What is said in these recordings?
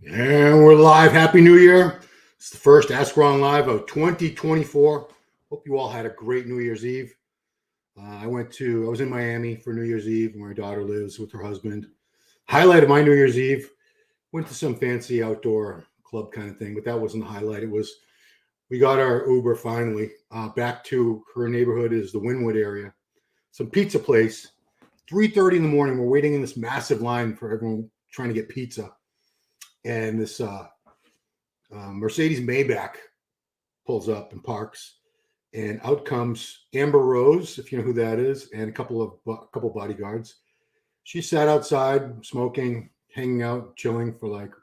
And we're live. Happy New Year. It's the first Ask Ron Live of 2024. Hope you all had a great New Year's Eve. I was in Miami for New Year's Eve, where my daughter lives with her husband. Highlight of my New Year's Eve, went to some fancy outdoor club kind of thing, but that wasn't the highlight. We got our Uber finally back to her neighborhood is the Wynwood area. Some pizza place, 3:30 in the morning. We're waiting in this massive line for everyone trying to get pizza. And this Mercedes Maybach pulls up and parks, and out comes Amber Rose, if you know who that is, and a couple bodyguards. She sat outside smoking, hanging out, chilling for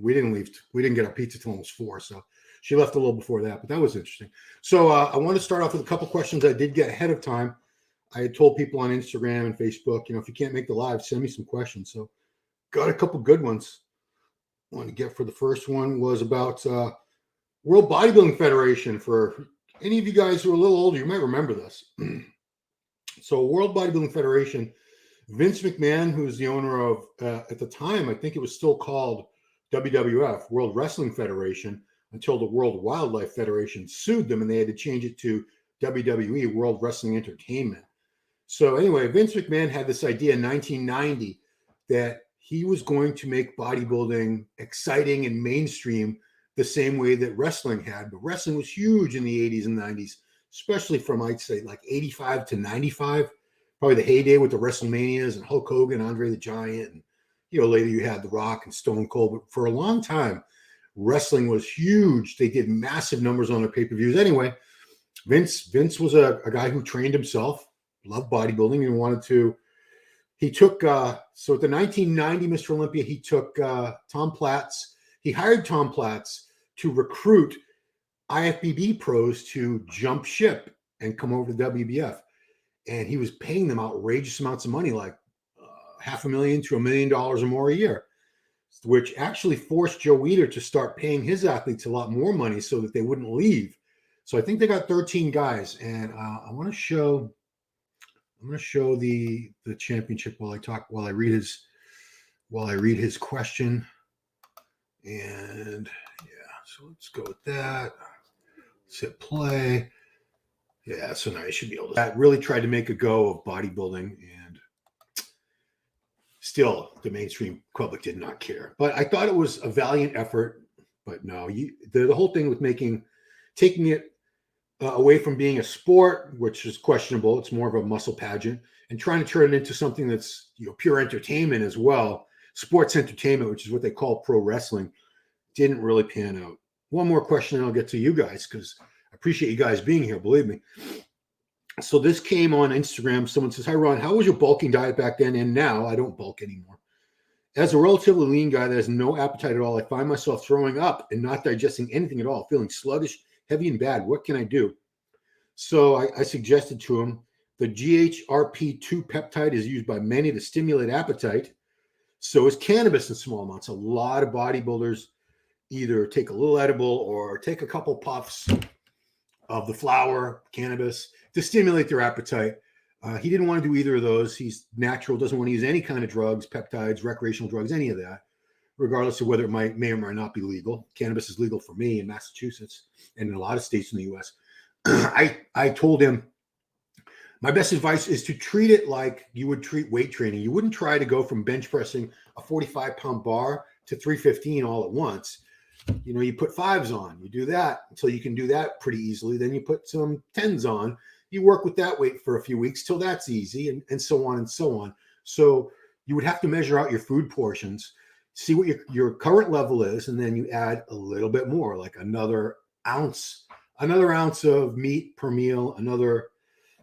we didn't leave. We didn't get our pizza till almost 4, so she left a little before that, but that was interesting. So I want to start off with a couple questions I did get ahead of time. I had told people on Instagram and Facebook, if you can't make the live, send me some questions. So got a couple good ones. Want to get for the first one was about World Bodybuilding Federation. For any of you guys who are a little older, you might remember this. So World Bodybuilding Federation, Vince McMahon, who's the owner of, at the time, I think it was still called WWF, World Wrestling Federation, until the World Wildlife Federation sued them and they had to change it to WWE, World Wrestling Entertainment. So anyway, Vince McMahon had this idea in 1990 that he was going to make bodybuilding exciting and mainstream the same way that wrestling had. But wrestling was huge in the 80s and 90s, especially from, I'd say, 85 to 95, probably the heyday with the WrestleManias and Hulk Hogan, Andre the Giant. And, later you had The Rock and Stone Cold. But for a long time, wrestling was huge. They did massive numbers on their pay-per-views. Anyway, Vince was a guy who trained himself, loved bodybuilding, and wanted to. He took, so at the 1990 Mr. Olympia, he took Tom Platz. He hired Tom Platz to recruit IFBB pros to jump ship and come over to WBF. And he was paying them outrageous amounts of money, like $500,000 to $1 million or more a year, which actually forced Joe Weider to start paying his athletes a lot more money so that they wouldn't leave. So I think they got 13 guys. And I'm going to show the championship while I read his question. And yeah, so let's go with that. Let's hit play. Yeah, so now I should be able to. I really tried to make a go of bodybuilding, and still the mainstream public did not care. But I thought it was a valiant effort. But no, the whole thing with taking it away from being a sport, which is questionable, it's more of a muscle pageant, and trying to turn it into something that's pure entertainment as well, sports entertainment, which is what they call pro wrestling, didn't really pan out. One more question, and I'll get to you guys because I appreciate you guys being here. Believe me. So this came on Instagram. Someone says, "Hi Ron, how was your bulking diet back then and now?" I don't bulk anymore. As a relatively lean guy that has no appetite at all, I find myself throwing up and not digesting anything at all, feeling sluggish, heavy, and bad. What can I do? So I suggested to him the GHRP2 peptide is used by many to stimulate appetite. So is cannabis in small amounts. A lot of bodybuilders either take a little edible or take a couple puffs of the flower, cannabis, to stimulate their appetite. He didn't want to do either of those. He's natural, doesn't want to use any kind of drugs, peptides, recreational drugs, any of that, regardless of whether it may or may not be legal. Cannabis is legal for me in Massachusetts and in a lot of states in the U.S. I told him my best advice is to treat it like you would treat weight training. You wouldn't try to go from bench pressing a 45-pound bar to 315 all at once. You put 5s on. You do that until you can do that pretty easily. Then you put some 10s on. You work with that weight for a few weeks till that's easy, and so on and so on. So you would have to measure out your food portions, see what your current level is, and then you add a little bit more, like another ounce of meat per meal, another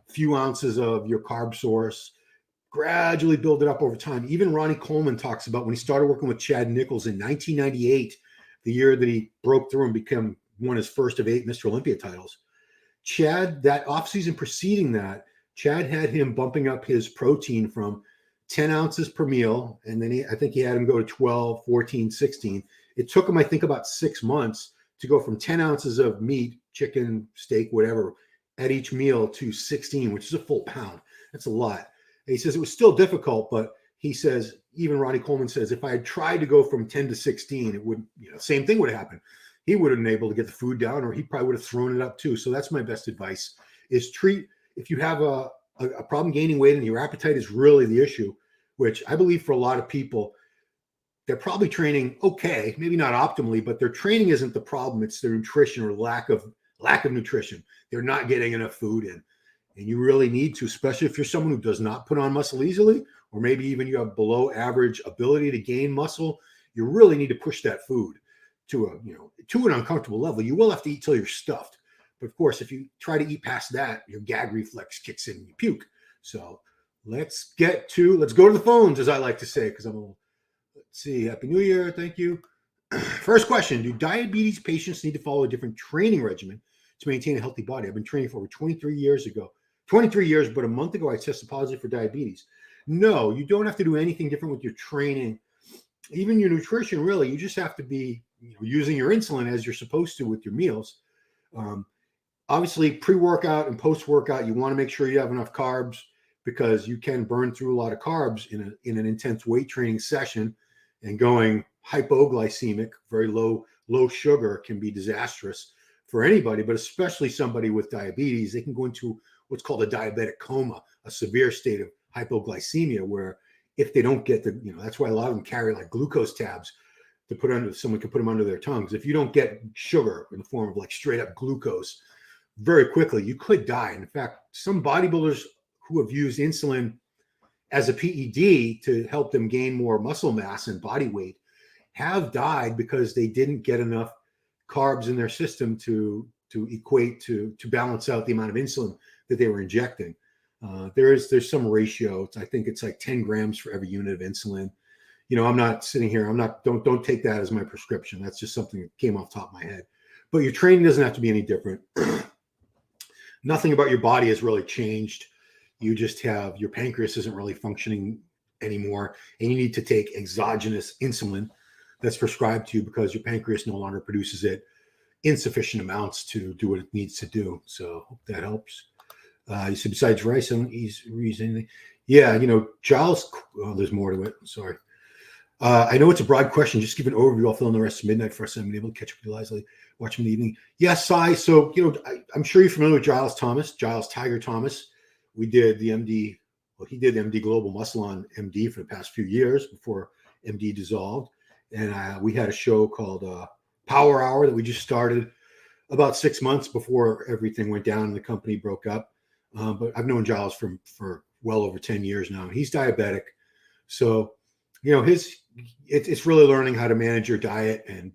few ounces of your carb source, gradually build it up over time. Even Ronnie Coleman talks about when he started working with Chad Nichols in 1998, the year that he broke through and won his first of 8 Mr. Olympia titles. Chad, that offseason preceding that, Chad had him bumping up his protein from 10 ounces per meal, and then I think he had him go to 12, 14, 16. It took him, I think, about 6 months to go from 10 ounces of meat, chicken, steak, whatever, at each meal to 16, which is a full pound. That's a lot. And he says it was still difficult, but he says even Ronnie Coleman says, if I had tried to go from 10 to 16, it would, same thing would have happened. He would have been able to get the food down, or he probably would have thrown it up too. So that's my best advice, is if you have a problem gaining weight and your appetite is really the issue, which I believe for a lot of people, they're probably training okay, maybe not optimally, but their training isn't the problem. It's their nutrition or lack of nutrition. They're not getting enough food in. And you really need to, especially if you're someone who does not put on muscle easily, or maybe even you have below average ability to gain muscle, you really need to push that food to an uncomfortable level. You will have to eat till you're stuffed. But of course, if you try to eat past that, your gag reflex kicks in and you puke. So let's go to the phones, as I like to say, because let's see. Happy New Year. Thank you. First question: do diabetes patients need to follow a different training regimen to maintain a healthy body? I've been training for over 23 years, but a month ago I tested positive for diabetes. No, you don't have to do anything different with your training, even your nutrition. Really, you just have to be using your insulin as you're supposed to with your meals. Obviously, pre-workout and post-workout, you want to make sure you have enough carbs, because you can burn through a lot of carbs in an intense weight training session, and going hypoglycemic, very low sugar, can be disastrous for anybody, but especially somebody with diabetes. They can go into what's called a diabetic coma, a severe state of hypoglycemia, where if they don't get that's why a lot of them carry like glucose tabs to put under, someone can put them under their tongues. If you don't get sugar in the form of like straight up glucose very quickly, you could die. And in fact, some bodybuilders who have used insulin as a PED to help them gain more muscle mass and body weight have died because they didn't get enough carbs in their system to equate to balance out the amount of insulin that they were injecting. There's some ratio. I think it's like 10 grams for every unit of insulin. I'm not sitting here. Don't take that as my prescription. That's just something that came off the top of my head. But your training doesn't have to be any different. Nothing about your body has really changed. You just have, your pancreas isn't really functioning anymore, and you need to take exogenous insulin that's prescribed to you because your pancreas no longer produces it in sufficient amounts to do what it needs to do. So hope that helps. You said besides rice, he's anything. Yeah, Giles, there's more to it. Sorry. I know it's a broad question. Just give an overview. I'll fill in the rest of midnight for us. I'm able to catch up with you lively, watch him in the evening. Yes, Sai. So, I'm sure you're familiar with Giles Tiger Thomas. We did the MD. Well, he did MD Global Muscle on MD for the past few years before MD dissolved. And we had a show called Power Hour that we just started about 6 months before everything went down and the company broke up. But I've known Giles for well over 10 years now. He's diabetic. So, it's really learning how to manage your diet and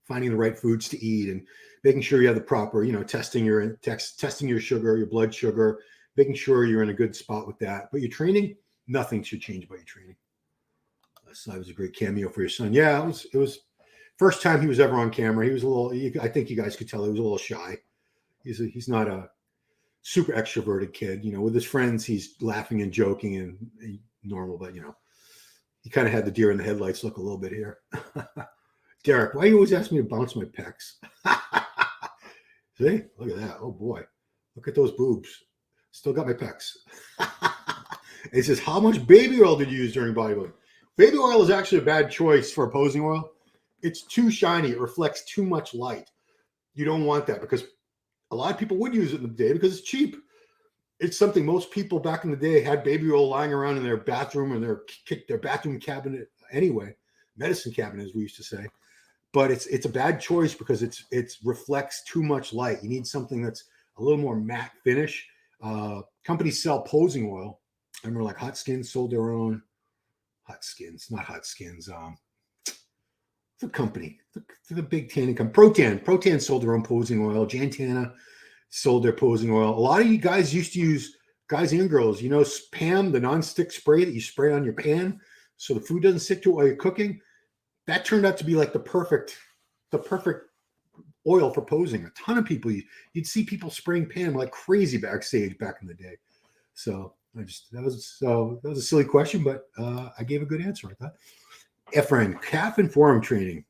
finding the right foods to eat and making sure you have the proper, testing your sugar, your blood sugar, making sure you're in a good spot with that. But your training, nothing should change about your training. That was a great cameo for your son. Yeah, it was first time he was ever on camera. He was a little, I think you guys could tell he was a little shy. He's not a super extroverted kid. With his friends, he's laughing and joking and normal, but he kind of had the deer in the headlights look a little bit here. Derek, why do you always ask me to bounce my pecs? See, look at that. Oh boy, look at those boobs. Still got my pecs. It says, how much baby oil did you use during bodybuilding? Baby oil is actually a bad choice for opposing oil. It's too shiny. It reflects too much light. You don't want that, because a lot of people would use it in the day because it's cheap. It's something most people back in the day had baby oil lying around in their bathroom and their bathroom cabinet anyway, medicine cabinet, as we used to say. But it's a bad choice because it reflects too much light. You need something that's a little more matte finish. Companies sell posing oil. I remember like Hot Skins sold their own. Hot Skins, not Hot Skins. The company, the big tanning company, Protan sold their own posing oil. Jantana sold their posing oil. A lot of you guys used to use, guys and girls, Pam, the non-stick spray that you spray on your pan so the food doesn't stick to it while you're cooking. That turned out to be like the perfect oil for posing. A ton of people, you'd see people spraying Pam like crazy backstage back in the day. So that was a silly question, but I gave a good answer, I thought. Efren, calf and forearm training.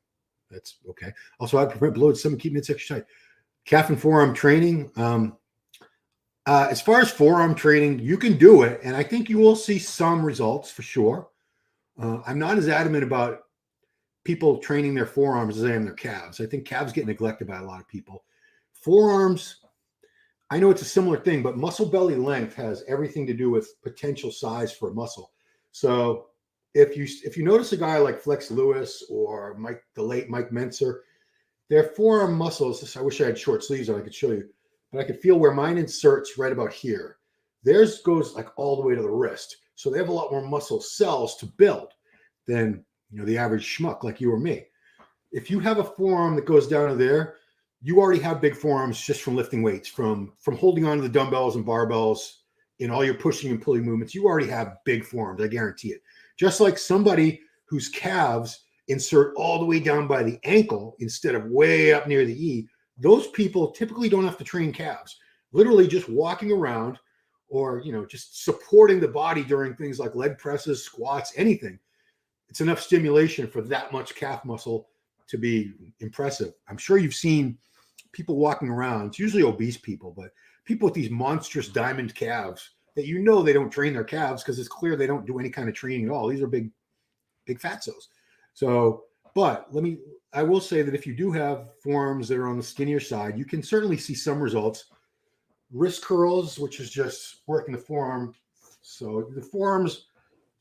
That's okay. Also, I prevent bloated stomach, keep midsection tight. Calf and forearm training. As far as forearm training, you can do it, and I think you will see some results for sure. I'm not as adamant about people training their forearms as I am their calves. I think calves get neglected by a lot of people. Forearms, I know it's a similar thing, but muscle belly length has everything to do with potential size for a muscle. So if you notice a guy like Flex Lewis or the late Mike Mentzer, their forearm muscles, I wish I had short sleeves and I could show you, but I could feel where mine inserts right about here. Theirs goes like all the way to the wrist. So they have a lot more muscle cells to build than the average schmuck like you or me. If you have a forearm that goes down to there, you already have big forearms just from lifting weights, from holding on to the dumbbells and barbells in all your pushing and pulling movements. You already have big forearms, I guarantee it. Just like somebody whose calves insert all the way down by the ankle instead of way up near the E, those people typically don't have to train calves. Literally just walking around or just supporting the body during things like leg presses, squats, anything. It's enough stimulation for that much calf muscle to be impressive. I'm sure you've seen people walking around. It's usually obese people, but people with these monstrous diamond calves that they don't train their calves because it's clear they don't do any kind of training at all. These are big fatsos. So, but I will say that if you do have forearms that are on the skinnier side, you can certainly see some results. Wrist curls, which is just working the forearm. So the forearms,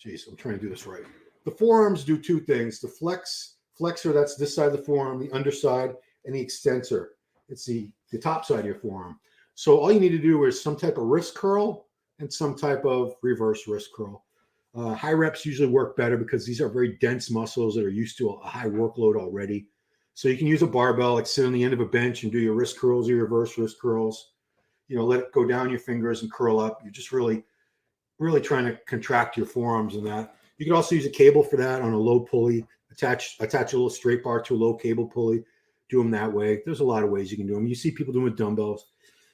I'm trying to do this right. The forearms do two things. The flexor, that's this side of the forearm, the underside, and the extensor. It's the top side of your forearm. So all you need to do is some type of wrist curl and some type of reverse wrist curl. High reps usually work better because these are very dense muscles that are used to a high workload already. So you can use a barbell, like sit on the end of a bench and do your wrist curls or your reverse wrist curls. Let it go down your fingers and curl up. You're just really, really trying to contract your forearms in that. You can also use a cable for that on a low pulley. Attach a little straight bar to a low cable pulley. Do them that way. There's a lot of ways you can do them. You see people doing with dumbbells.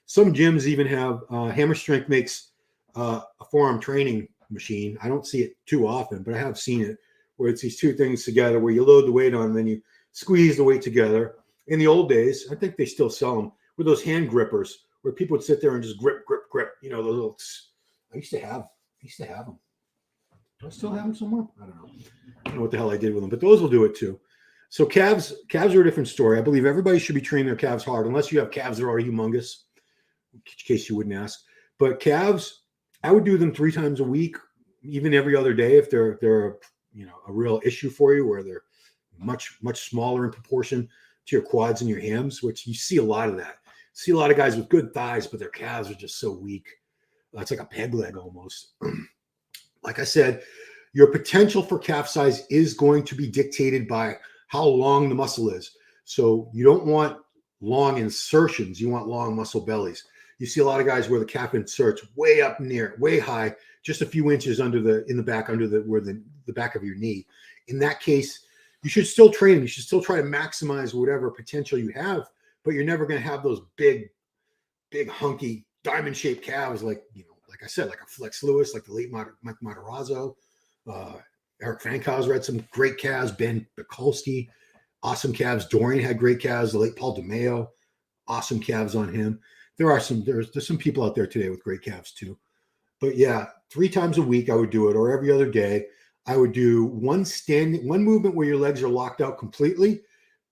Some gyms even have Hammer Strength makes a forearm training machine. I don't see it too often, but I have seen it where it's these two things together where you load the weight on and then you squeeze the weight together. In the old days, I think they still sell them with those hand grippers where people would sit there and just grip. Those little. I used to have them. Do I still have them somewhere? I don't know what the hell I did with them, but those will do it too. So calves are a different story. I believe everybody should be training their calves hard, unless you have calves that are already humongous, in case you wouldn't ask. But calves, I would do them 3 times a week, even every other day if they're a real issue for you, where they're much smaller in proportion to your quads and your hams, which you see a lot of that. See a lot of guys with good thighs, but their calves are just so weak. It's like a peg leg almost. Like I said, your potential for calf size is going to be dictated by how long the muscle is. So you don't want long insertions. You want long muscle bellies. You see a lot of guys where the calf inserts way up near, way high, just a few inches in the back, under the back of your knee. In that case, you should still train them. You should still try to maximize whatever potential you have, but you're never going to have those big, hunky, diamond-shaped calves like I said, like a Flex Lewis, like the late Mike Matarazzo. Eric Frankhauser had some great calves. Ben Bikulski, awesome calves. Dorian had great calves. The late Paul DeMeo, awesome calves on him. There's some people out there today with great calves too. But yeah, 3 times a week I would do it, or every other day. I would do one movement where your legs are locked out completely.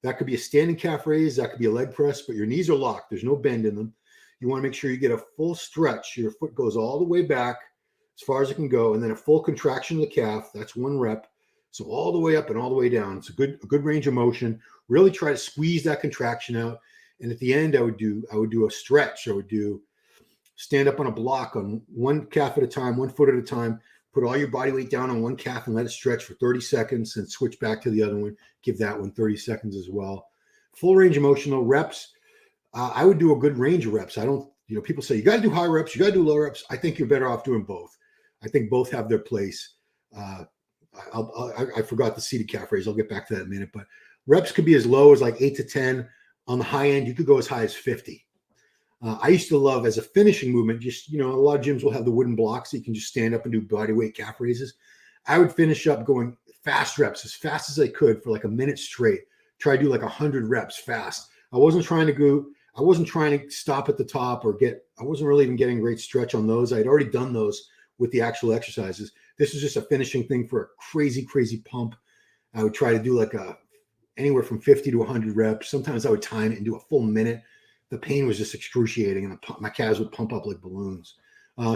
That could be a standing calf raise. That could be a leg press, but your knees are locked. There's no bend in them. You want to make sure you get a full stretch. Your foot goes all the way back as far as it can go, and then a full contraction of the calf. That's 1 rep. So all the way up and all the way down. It's a good range of motion. Really try to squeeze that contraction out. And at the end, I would do a stretch. I would do stand up on a block on 1 calf at a time, 1 foot at a time. Put all your body weight down on 1 calf and let it stretch for 30 seconds and switch back to the other one. Give that one 30 seconds as well. Full range of motion, though. Reps. I would do a good range of reps. I don't, people say you got to do high reps, you got to do low reps. I think you're better off doing both. I think both have their place. I forgot the seated calf raise. I'll get back to that in a minute. But reps could be as low as like 8 to 10. On the high end, you could go as high as 50. I used to love, as a finishing movement, just, a lot of gyms will have the wooden blocks that you can just stand up and do body weight calf raises. I would finish up going fast reps as fast as I could for like a minute straight. Try to do like 100 reps fast. I wasn't trying to stop at the top I wasn't really even getting great stretch on those. I'd already done those with the actual exercises. This is just a finishing thing for a crazy, crazy pump. I would try to do like anywhere from 50 to 100 reps. Sometimes I would time it and do a full minute. The pain was just excruciating, and my calves would pump up like balloons.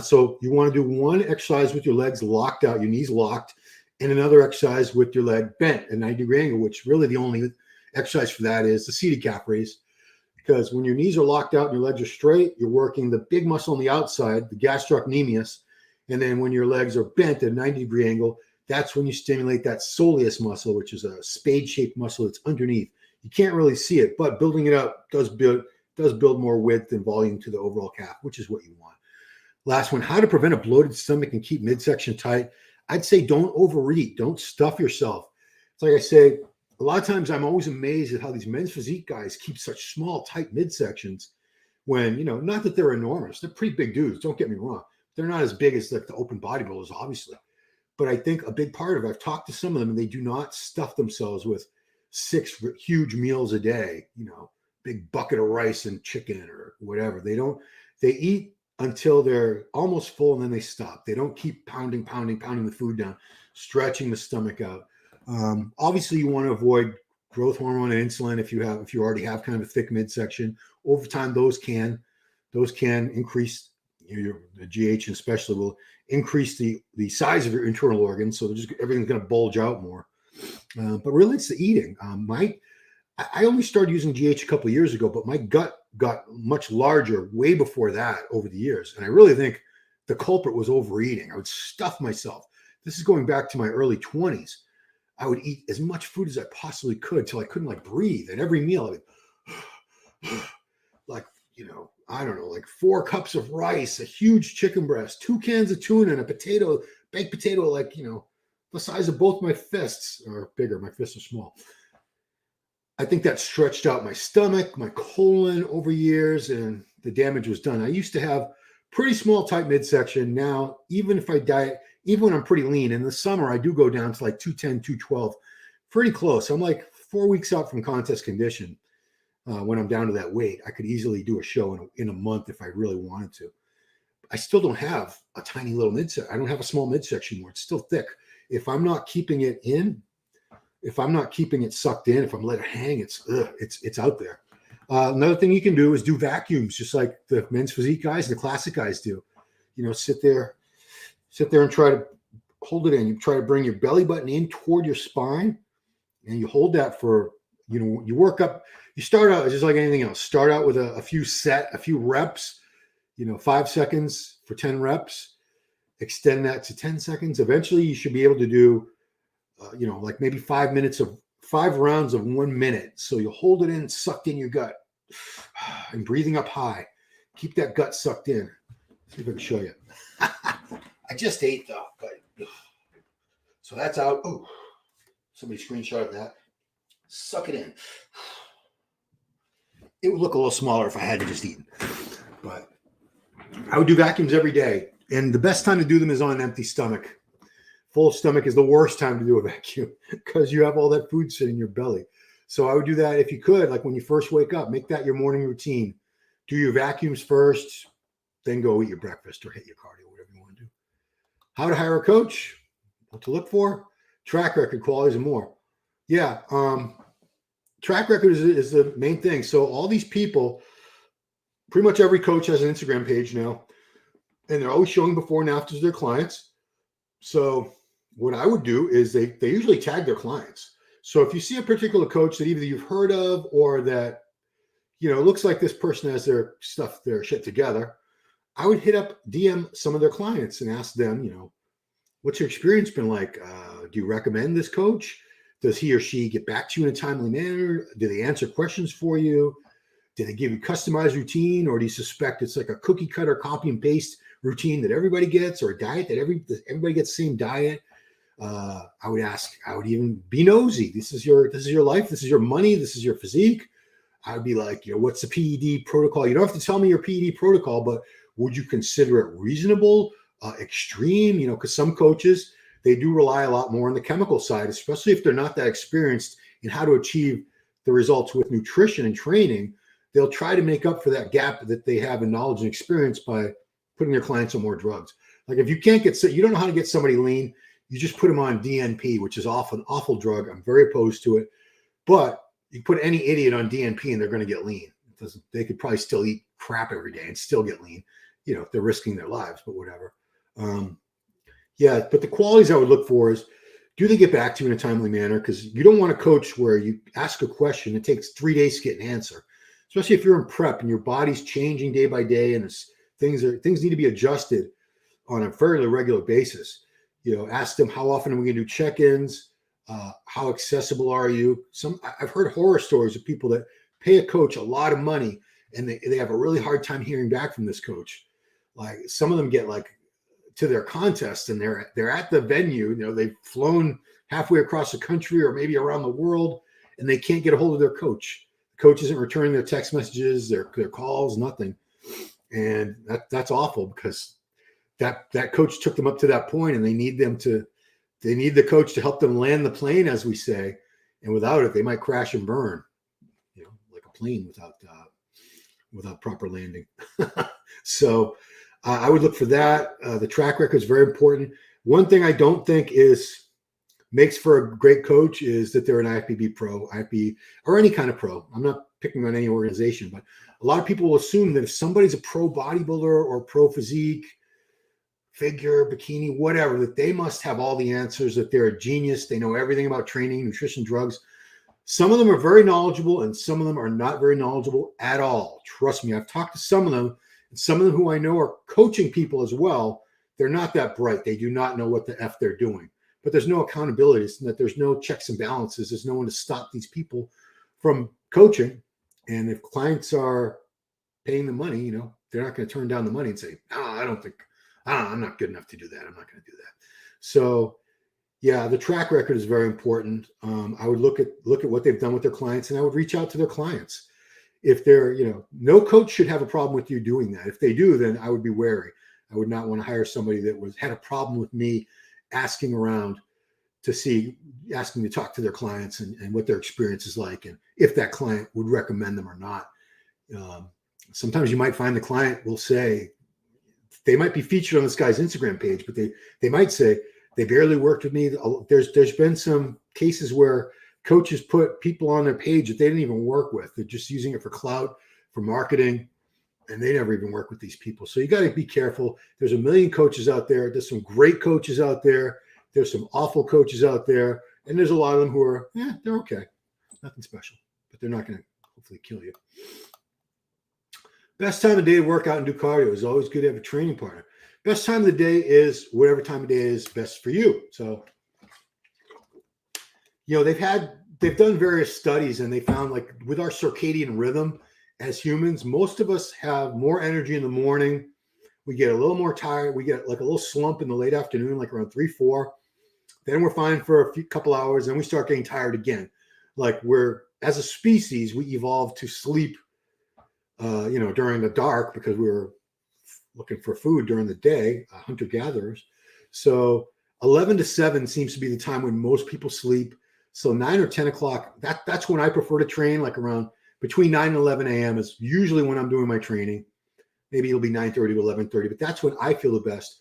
So you want to do one exercise with your legs locked out, your knees locked, and another exercise with your leg bent at 90-degree angle, which really the only exercise for that is the seated calf raise. Because when your knees are locked out and your legs are straight, you're working the big muscle on the outside, the gastrocnemius. And then when your legs are bent at a 90-degree angle, that's when you stimulate that soleus muscle, which is a spade-shaped muscle that's underneath. You can't really see it, but building it up does build more width and volume to the overall calf, which is what you want. Last one, how to prevent a bloated stomach and keep midsection tight. I'd say don't overeat. Don't stuff yourself. It's like I say, a lot of times I'm always amazed at how these men's physique guys keep such small, tight midsections when, not that they're enormous. They're pretty big dudes. Don't get me wrong. They're not as big as like the open bodybuilders, obviously. But I think a big part of it, I've talked to some of them, and they do not stuff themselves with 6 huge meals a day, big bucket of rice and chicken or whatever. They eat until they're almost full and then they stop. They don't keep pounding the food down, stretching the stomach out. Obviously, you want to avoid growth hormone and insulin if you already have kind of a thick midsection. Over time, those can increase the GH, especially will increase the size of your internal organs, so everything's going to bulge out more. But really, it's the eating. I only started using GH a couple of years ago, but my gut got much larger way before that over the years. And I really think the culprit was overeating. I would stuff myself. This is going back to my early 20s. I would eat as much food as I possibly could till I couldn't breathe. At every meal, I would I don't know, like 4 cups of rice, a huge chicken breast, 2 cans of tuna, and a baked potato, the size of both my fists, or bigger. My fists are small. I think that stretched out my stomach, my colon over years, and the damage was done. I used to have pretty small, tight midsection. Now, even if I diet, even when I'm pretty lean, in the summer, I do go down to 210, 212, pretty close. I'm 4 weeks out from contest condition. When I'm down to that weight, I could easily do a show in a month if I really wanted to. I still don't have a tiny little midsection. I don't have a small midsection anymore. It's still thick. If I'm not keeping it in, if I'm not keeping it sucked in, if I'm letting it hang, it's out there. Another thing you can do is do vacuums, just like the men's physique guys and the classic guys do. Sit there and try to hold it in. You try to bring your belly button in toward your spine, and you hold that for, you work up. You start out just like anything else. Start out with a few reps, 5 seconds for 10 reps. Extend that to 10 seconds. Eventually, you should be able to do, maybe 5 rounds of 1 minute. So you hold it in, sucked in your gut, and breathing up high. Keep that gut sucked in. See if I can show you. I just ate though, but so that's out. Oh, somebody screenshotted that. Suck it in. It would look a little smaller if I hadn't just eaten, but I would do vacuums every day. And the best time to do them is on an empty stomach. Full stomach is the worst time to do a vacuum because you have all that food sitting in your belly. So I would do that if you could, when you first wake up, make that your morning routine. Do your vacuums first, then go eat your breakfast or hit your cardio, whatever you want to do. How to hire a coach, what to look for, track record, qualities, and more. Yeah, track record is the main thing. So all these people, pretty much every coach has an Instagram page now, and they're always showing before and afters of their clients. So what I would do is they usually tag their clients. So if you see a particular coach that either you've heard of or that, looks like this person has their shit together, I would hit up, DM some of their clients and ask them, what's your experience been like? Do you recommend this coach? Does he or she get back to you in a timely manner? Do they answer questions for you? Do they give you customized routine, or do you suspect it's like a cookie cutter copy and paste routine that everybody gets, or a diet that everybody gets the same diet? I would even be nosy. This is your life. This is your money. This is your physique. I would be like, what's the PED protocol? You don't have to tell me your PED protocol, but would you consider it reasonable, extreme? Because some coaches, they do rely a lot more on the chemical side, especially if they're not that experienced in how to achieve the results with nutrition and training. They'll try to make up for that gap that they have in knowledge and experience by putting their clients on more drugs. Like if you can't get, you don't know how to get somebody lean, you just put them on DNP, which is an awful drug. I'm very opposed to it. But you put any idiot on DNP and they're going to get lean. They could probably still eat crap every day and still get lean. You know, they're risking their lives, but whatever. Yeah, but the qualities I would look for is, do they get back to you in a timely manner? Because you don't want a coach where you ask a question, it takes 3 days to get an answer, especially if you're in prep and your body's changing day by day and things need to be adjusted on a fairly regular basis. You know, ask them, how often are we going to do check-ins? How accessible are you? I've heard horror stories of people that pay a coach a lot of money and they have a really hard time hearing back from this coach. Like some of them get like to their contest and they're at the venue, you know, they've flown halfway across the country or maybe around the world and they can't get a hold of their coach. The coach isn't returning their text messages, their calls, nothing. And that's awful because that coach took them up to that point and they need the coach to help them land the plane, as we say. And without it, they might crash and burn, you know, like a plane without proper landing. So I would look for that. The track record is very important. One thing I don't think makes for a great coach is that they're an IFBB pro, IFBB, or any kind of pro. I'm not picking on any organization, but a lot of people will assume that if somebody's a pro bodybuilder or pro physique, figure, bikini, whatever, that they must have all the answers, that they're a genius. They know everything about training, nutrition, drugs. Some of them are very knowledgeable and some of them are not very knowledgeable at all. Trust me, I've talked to some of them, and some of them who I know are coaching people as well. They're not that bright. They do not know what the F they're doing. But there's no accountability. It's that there's no checks and balances. There's no one to stop these people from coaching. And if clients are paying the money, you know, they're not going to turn down the money and say, no, I'm not good enough to do that. I'm not going to do that. So yeah, the track record is very important. I would look at what they've done with their clients and I would reach out to their clients. If they're, you know, no coach should have a problem with you doing that. If they do, then I would be wary. I would not want to hire somebody that had a problem with me asking around asking to talk to their clients and what their experience is like. And if that client would recommend them or not. Sometimes you might find the client will say, they might be featured on this guy's Instagram page, but they might say they barely worked with me. There's been some cases where coaches put people on their page that they didn't even work with. They're just using it for clout, for marketing, and they never even work with these people. So you got to be careful. There's a million coaches out there. There's some great coaches out there. There's some awful coaches out there. And there's a lot of them who are, they're okay. Nothing special, but they're not going to hopefully kill you. Best time of day to work out and do cardio is always good to have a training partner. Best time of the day is whatever time of day is best for you. So, you know, they've done various studies and they found, like, with our circadian rhythm as humans, most of us have more energy in the morning. We get a little more tired. We get like a little slump in the late afternoon, like around 3, 4. Then we're fine for a couple hours. Then we start getting tired again. Like as a species, we evolved to sleep, during the dark because we were looking for food during the day, hunter-gatherers. So 11 to 7 seems to be the time when most people sleep. So 9 or 10 o'clock, that's when I prefer to train, like around between 9 and 11 a.m. is usually when I'm doing my training. Maybe it'll be 9:30 to 11:30, but that's when I feel the best.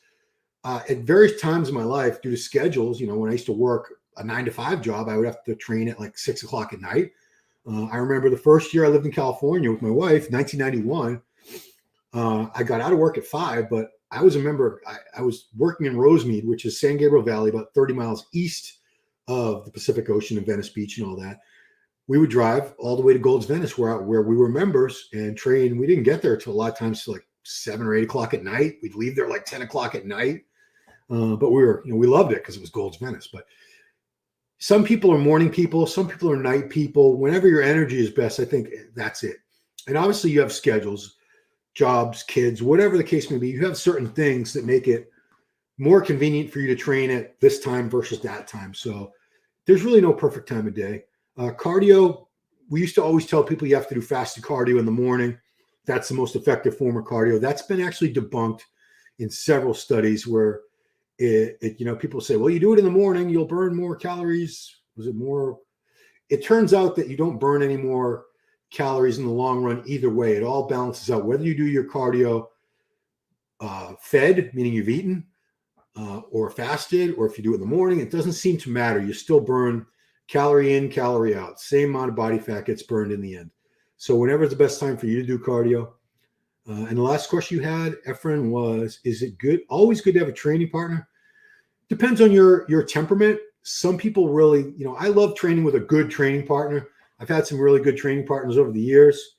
At various times in my life, due to schedules, you know, when I used to work a 9 to 5 job, I would have to train at like 6 o'clock at night. I remember the first year I lived in California with my wife, 1991. I got out of work at 5, but I was I was working in Rosemead, which is San Gabriel Valley, about 30 miles east of the Pacific Ocean and Venice Beach and all that. We would drive all the way to Gold's Venice where we were members and train. We didn't get there till a lot of times till like 7 or 8 o'clock at night. We'd leave there like 10 o'clock at night. But we loved it because it was Gold's Venice. But some people are morning people. Some people are night people. Whenever your energy is best, I think that's it. And obviously you have schedules, jobs, kids, whatever the case may be. You have certain things that make it more convenient for you to train at this time versus that time. So there's really no perfect time of day. Cardio, we used to always tell people you have to do fasted cardio in the morning. That's the most effective form of cardio. That's been actually debunked in several studies where people say, well, you do it in the morning, you'll burn more calories. Was it more? It turns out that you don't burn any more calories in the long run either way. It all balances out. Whether you do your cardio fed, meaning you've eaten, or fasted, or if you do it in the morning, it doesn't seem to matter. You still burn calorie in, calorie out. Same amount of body fat gets burned in the end. So whenever it's the best time for you to do cardio. And the last question you had, Efren, was, is it good? Always good to have a training partner? Depends on your temperament. Some people really, I love training with a good training partner. I've had some really good training partners over the years.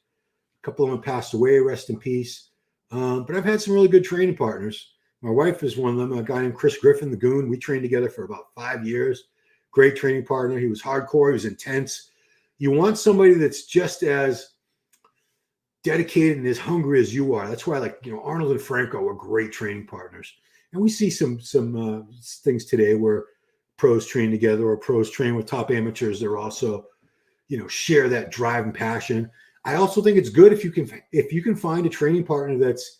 A couple of them have passed away, rest in peace. But I've had some really good training partners. My wife is one of them, a guy named Chris Griffin, the Goon. We trained together for about 5 years. Great training partner. He was hardcore. He was intense. You want somebody that's just as dedicated and as hungry as you are. That's why, Arnold and Franco are great training partners. And we see some things today where pros train together, or pros train with top amateurs. They're also, share that drive and passion. I also think it's good if you can find a training partner that's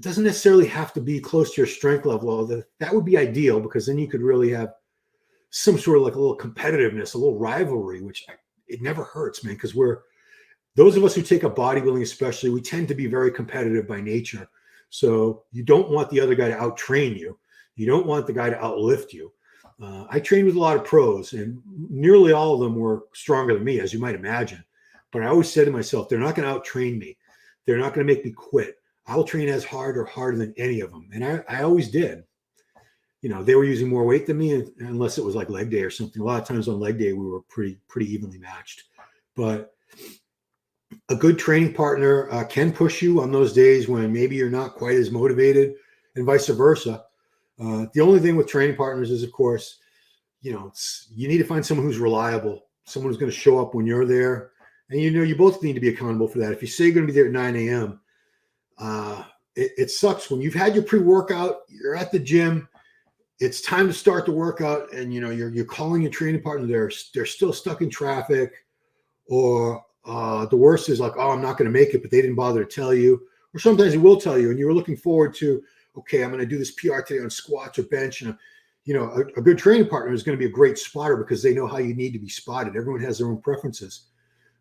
doesn't necessarily have to be close to your strength level. Although that would be ideal, because then you could really have some sort of like a little competitiveness, a little rivalry, which it never hurts, man. Because those of us who take up bodybuilding, especially, we tend to be very competitive by nature. So you don't want the other guy to out-train you. You don't want the guy to outlift you. I trained with a lot of pros, and nearly all of them were stronger than me, as you might imagine. But I always said to myself, they're not going to out-train me. They're not going to make me quit. I'll train as hard or harder than any of them. And I always did. They were using more weight than me, unless it was like leg day or something. A lot of times on leg day, we were pretty evenly matched. But a good training partner can push you on those days when maybe you're not quite as motivated, and vice versa. The only thing with training partners is, of course, you need to find someone who's reliable, someone who's going to show up when you're there. And, you both need to be accountable for that. If you say you're going to be there at 9 a.m., it sucks when you've had your pre-workout, you're at the gym, it's time to start the workout, and, you're calling your training partner, they're still stuck in traffic, or the worst is like, oh, I'm not going to make it, but they didn't bother to tell you. Or sometimes they will tell you, and you were looking forward to, okay, I'm going to do this PR today on squats or bench. And, a good training partner is going to be a great spotter, because they know how you need to be spotted. Everyone has their own preferences.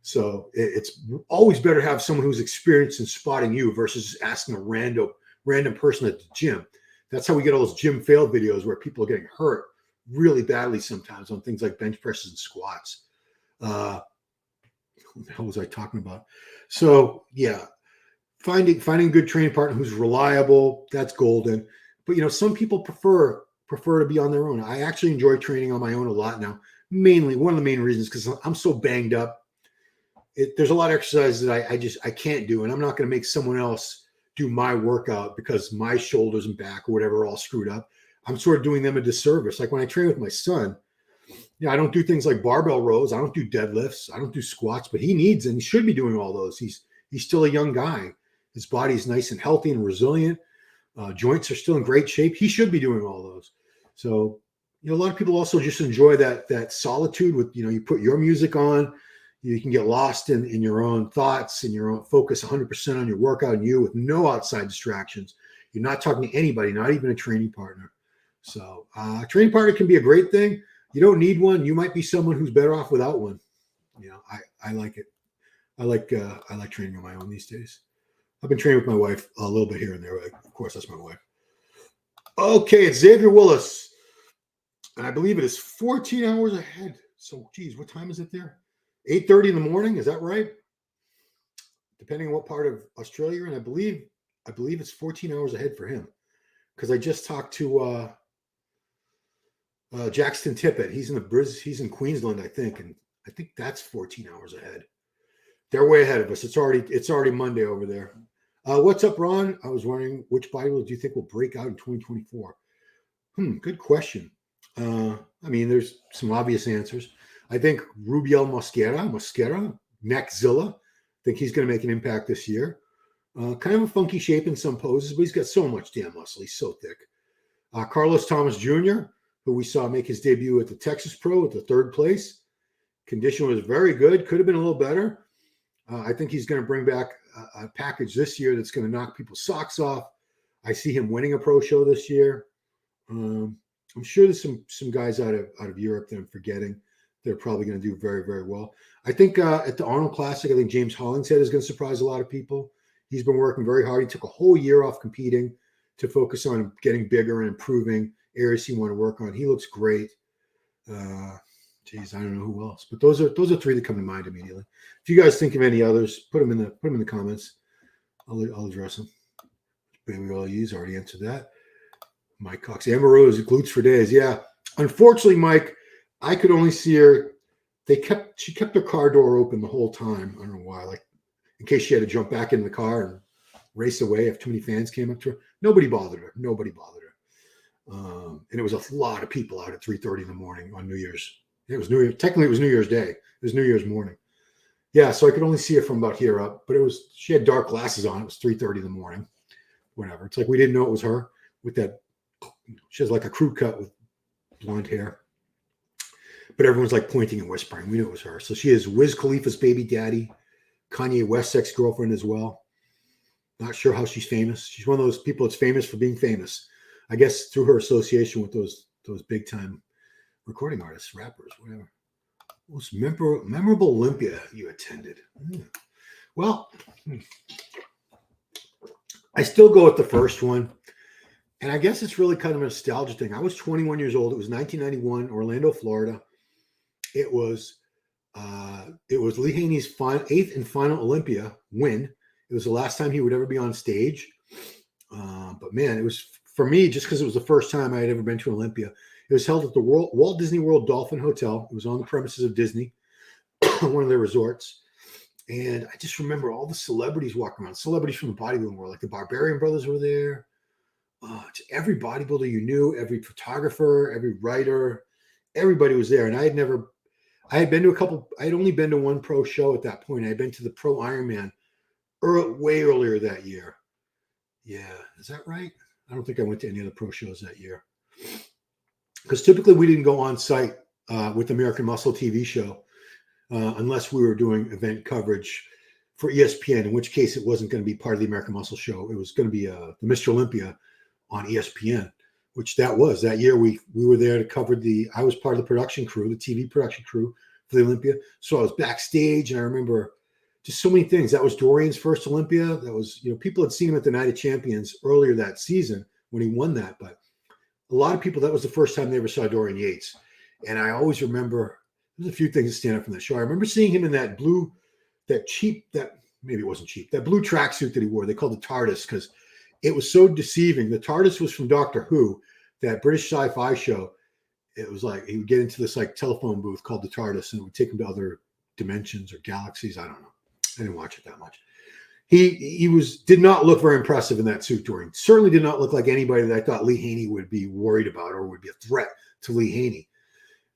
So it's always better to have someone who's experienced in spotting you versus asking a random person at the gym. That's how we get all those gym fail videos where people are getting hurt really badly sometimes on things like bench presses and squats. What the hell was I talking about? So yeah, finding a good training partner who's reliable, that's golden. But some people prefer to be on their own. I actually enjoy training on my own a lot now. Mainly, one of the main reasons, because I'm so banged up. There's a lot of exercises that I can't do, and I'm not going to make someone else do my workout because my shoulders and back or whatever are all screwed up. I'm sort of doing them a disservice. Like when I train with my son, I don't do things like barbell rows. I don't do deadlifts. I don't do squats, but he needs, and he should be doing all those. He's still a young guy. His body's nice and healthy and resilient. Joints are still in great shape. He should be doing all those. So, a lot of people also just enjoy that solitude with, you put your music on. You can get lost in your own thoughts and your own focus 100% on your workout and you, with no outside distractions. You're not talking to anybody, not even a training partner. So a training partner can be a great thing. You don't need one. You might be someone who's better off without one. I like it. I like training on my own these days. I've been training with my wife a little bit here and there. Of course, that's my wife. Okay, it's Xavier Willis. And I believe it is 14 hours ahead. So, geez, what time is it there? 8:30 in the morning. Is that right? Depending on what part of Australia you're in. I believe it's 14 hours ahead for him. Because I just talked to Jackson Tippett. He's in Queensland, I think. And I think that's 14 hours ahead. They're way ahead of us. It's already Monday over there. What's up, Ron? I was wondering, which bodybuilder do you think will break out in 2024? Good question. There's some obvious answers. I think Rubiel Mosquera, Neckzilla. I think he's going to make an impact this year. Kind of a funky shape in some poses, but he's got so much damn muscle. He's so thick. Carlos Thomas Jr., who we saw make his debut at the Texas Pro at the 3rd place. Condition was very good. Could have been a little better. I think he's going to bring back a package this year that's going to knock people's socks off. I see him winning a pro show this year. I'm sure there's some guys out of Europe that I'm forgetting. They're probably going to do very, very well. I think at the Arnold Classic, I think James Hollingshead is going to surprise a lot of people. He's been working very hard. He took a whole year off competing to focus on getting bigger and improving areas you want to work on. He looks great. Geez, I don't know who else, but those are three that come to mind immediately. If you guys think of any others, put them in the comments. I'll address them. Baby all use already answered that. Mike Cox, Amber Rose, glutes for days. Yeah, unfortunately, Mike, I could only see her. She kept her car door open the whole time. I don't know why, like in case she had to jump back in the car and race away if too many fans came up to her. Nobody bothered her. And it was a lot of people out at 3:30 in the morning on New Year's. It was New Year. Technically, it was New Year's Day. It was New Year's morning. Yeah, so I could only see her from about here up. But she had dark glasses on. It was 3:30 in the morning. Whatever. It's like we didn't know it was her with that. She has like a crew cut with blonde hair. But everyone's like pointing and whispering. We knew it was her. So she is Wiz Khalifa's baby daddy, Kanye West's ex-girlfriend as well. Not sure how she's famous. She's one of those people that's famous for being famous. I guess through her association with those big time recording artists, rappers, whatever. Most memorable Olympia you attended. Well, I still go with the first one. And I guess it's really kind of a nostalgia thing. I was 21 years old. It was 1991, Orlando, Florida. It was Lee Haney's 8th and final Olympia win. It was the last time he would ever be on stage. But man, it was for me, just because it was the first time I had ever been to Olympia. It was held at the Walt Disney World Dolphin Hotel. It was on the premises of Disney, one of their resorts. And I just remember all the celebrities walking around, celebrities from the bodybuilding world, like the Barbarian Brothers were there. Every bodybuilder you knew, every photographer, every writer, everybody was there. And I had only been to one pro show at that point. I had been to the Pro Ironman way earlier that year. Yeah, is that right? I don't think I went to any other pro shows that year. Because typically we didn't go on site with American Muscle TV show unless we were doing event coverage for ESPN, in which case it wasn't going to be part of the American Muscle show. It was going to be the Mr. Olympia on ESPN, which that year we were there to cover I was part of the production crew, the TV production crew for the Olympia. So I was backstage, and I remember just so many things. That was Dorian's first Olympia. That was, people had seen him at the Night of Champions earlier that season when he won that. But a lot of people, that was the first time they ever saw Dorian Yates. And I always remember, there's a few things that stand out from that show. I remember seeing him in that blue tracksuit that he wore. They called it TARDIS because it was so deceiving. The TARDIS was from Doctor Who, that British sci-fi show. It was like he would get into this like telephone booth called the TARDIS, and it would take him to other dimensions or galaxies. I don't know. I didn't watch it that much. He did not look very impressive in that suit, Dorian. Certainly did not look like anybody that I thought Lee Haney would be worried about or would be a threat to Lee Haney.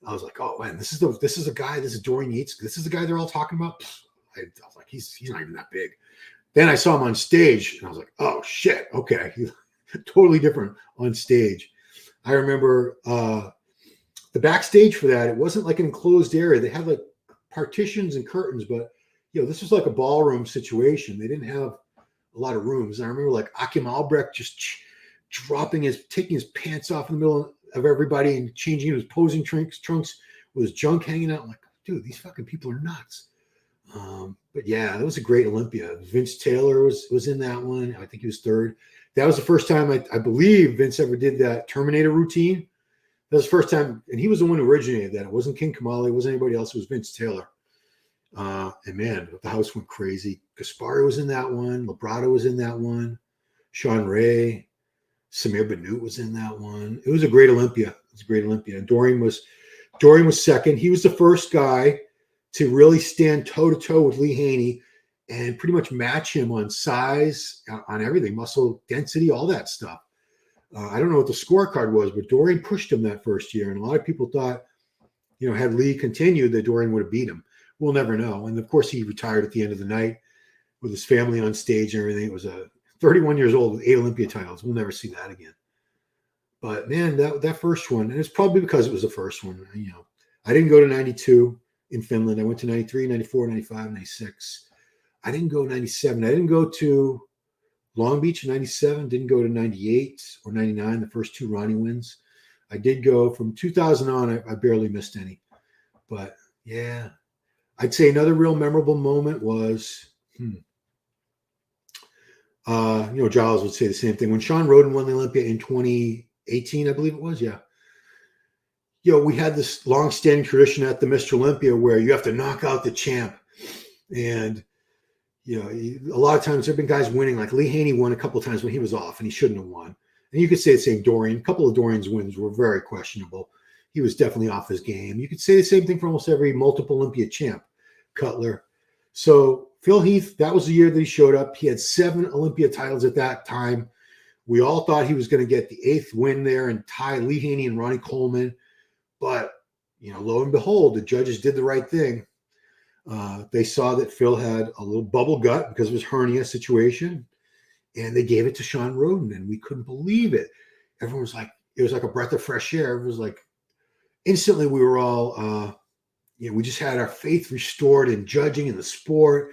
I was like, oh man, this is a guy. This is Dorian Yates. This is the guy they're all talking about. I was like, he's not even that big. Then I saw him on stage, and I was like, oh shit, okay, he's totally different on stage. I remember the backstage for that. It wasn't like an enclosed area. They had like partitions and curtains, but this was like a ballroom situation. They didn't have a lot of rooms. And I remember like Akim Albrecht just taking his pants off in the middle of everybody and changing his posing trunks with his junk hanging out. I'm like, dude, these fucking people are nuts. But yeah, that was a great Olympia. Vince Taylor was in that one. I think he was third. That was the first time I believe Vince ever did that Terminator routine. That was the first time, and he was the one who originated that. It wasn't King Kamali. It wasn't anybody else. It was Vince Taylor. And man, the house went crazy. Gaspari was in that one. Labrado was in that one. Sean Ray, Samir Bannout was in that one. It was a great Olympia. And Dorian was second. He was the first guy to really stand toe to toe with Lee Haney and pretty much match him on size, on everything, muscle density, all that stuff. I don't know what the scorecard was, but Dorian pushed him that first year. And a lot of people thought, had Lee continued, that Dorian would have beat him. We'll never know. And of course, he retired at the end of the night with his family on stage and everything. It was 31 years old with 8 Olympia titles. We'll never see that again. But man, that first one, and it's probably because it was the first one. I didn't go to 92 in Finland. I went to 93, 94, 95, 96. I didn't go 97. I didn't go to Long Beach in 97. Didn't go to 98 or 99, the first 2 Ronnie wins. I did go from 2000 on. I barely missed any. But yeah. I'd say another real memorable moment was Giles would say the same thing. When Sean Roden won the Olympia in 2018, I believe it was, yeah. We had this long-standing tradition at the Mr. Olympia where you have to knock out the champ. And, a lot of times there have been guys winning, like Lee Haney won a couple of times when he was off and he shouldn't have won. And you could say the same Dorian. A couple of Dorian's wins were very questionable. He was definitely off his game. You could say the same thing for almost every multiple Olympia champ, Cutler. So Phil Heath, that was the year that he showed up. He had 7 Olympia titles at that time. We all thought he was going to get the 8th win there and tie Lee Haney and Ronnie Coleman. But, lo and behold, the judges did the right thing. They saw that Phil had a little bubble gut because of his hernia situation, and they gave it to Sean Roden, and we couldn't believe it. Everyone was like, it was like a breath of fresh air. It was like, instantly we were all, we just had our faith restored in judging in the sport.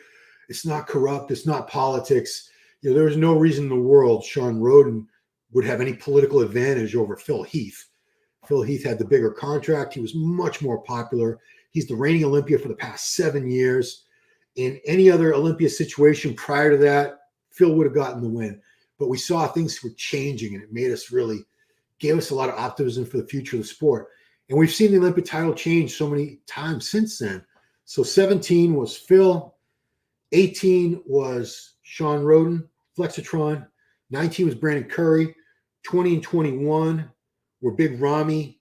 It's not corrupt. It's not politics. There was no reason in the world Sean Roden would have any political advantage over Phil Heath. Phil Heath had the bigger contract. He was much more popular. He's the reigning Olympia for the past 7 years. In any other Olympia situation prior to that, Phil would have gotten the win. But we saw things were changing, and it gave us a lot of optimism for the future of the sport. And we've seen the Olympic title change so many times since then. So 17 was Phil. 18 was Sean Roden, Flexitron. 19 was Brandon Curry. 20 and 21 were Big Ramy.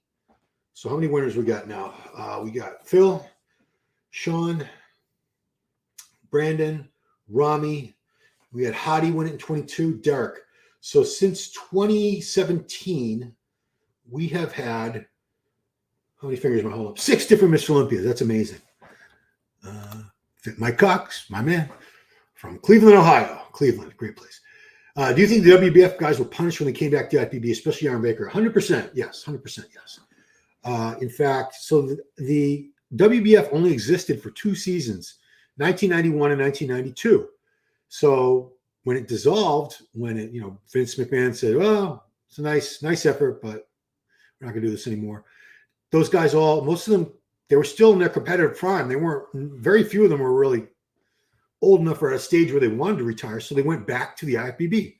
So how many winners we got now? We got Phil, Sean, Brandon, Ramy. We had Hadi win it in 22, Derek. So since 2017, we have had, how many fingers am I holding up? 6 different Mr. Olympias. That's amazing. Mike Cox, my man, from Cleveland, Ohio. Cleveland, great place. Do you think the WBF guys were punished when they came back to IFBB, especially Aaron Baker? 100% yes. 100% yes. In fact, so the WBF only existed for 2 seasons, 1991 and 1992. So when it dissolved, Vince McMahon said, well, it's a nice effort, but we're not going to do this anymore. Those guys most of them, they were still in their competitive prime. Very few of them were really old enough or at a stage where they wanted to retire. So they went back to the IFBB.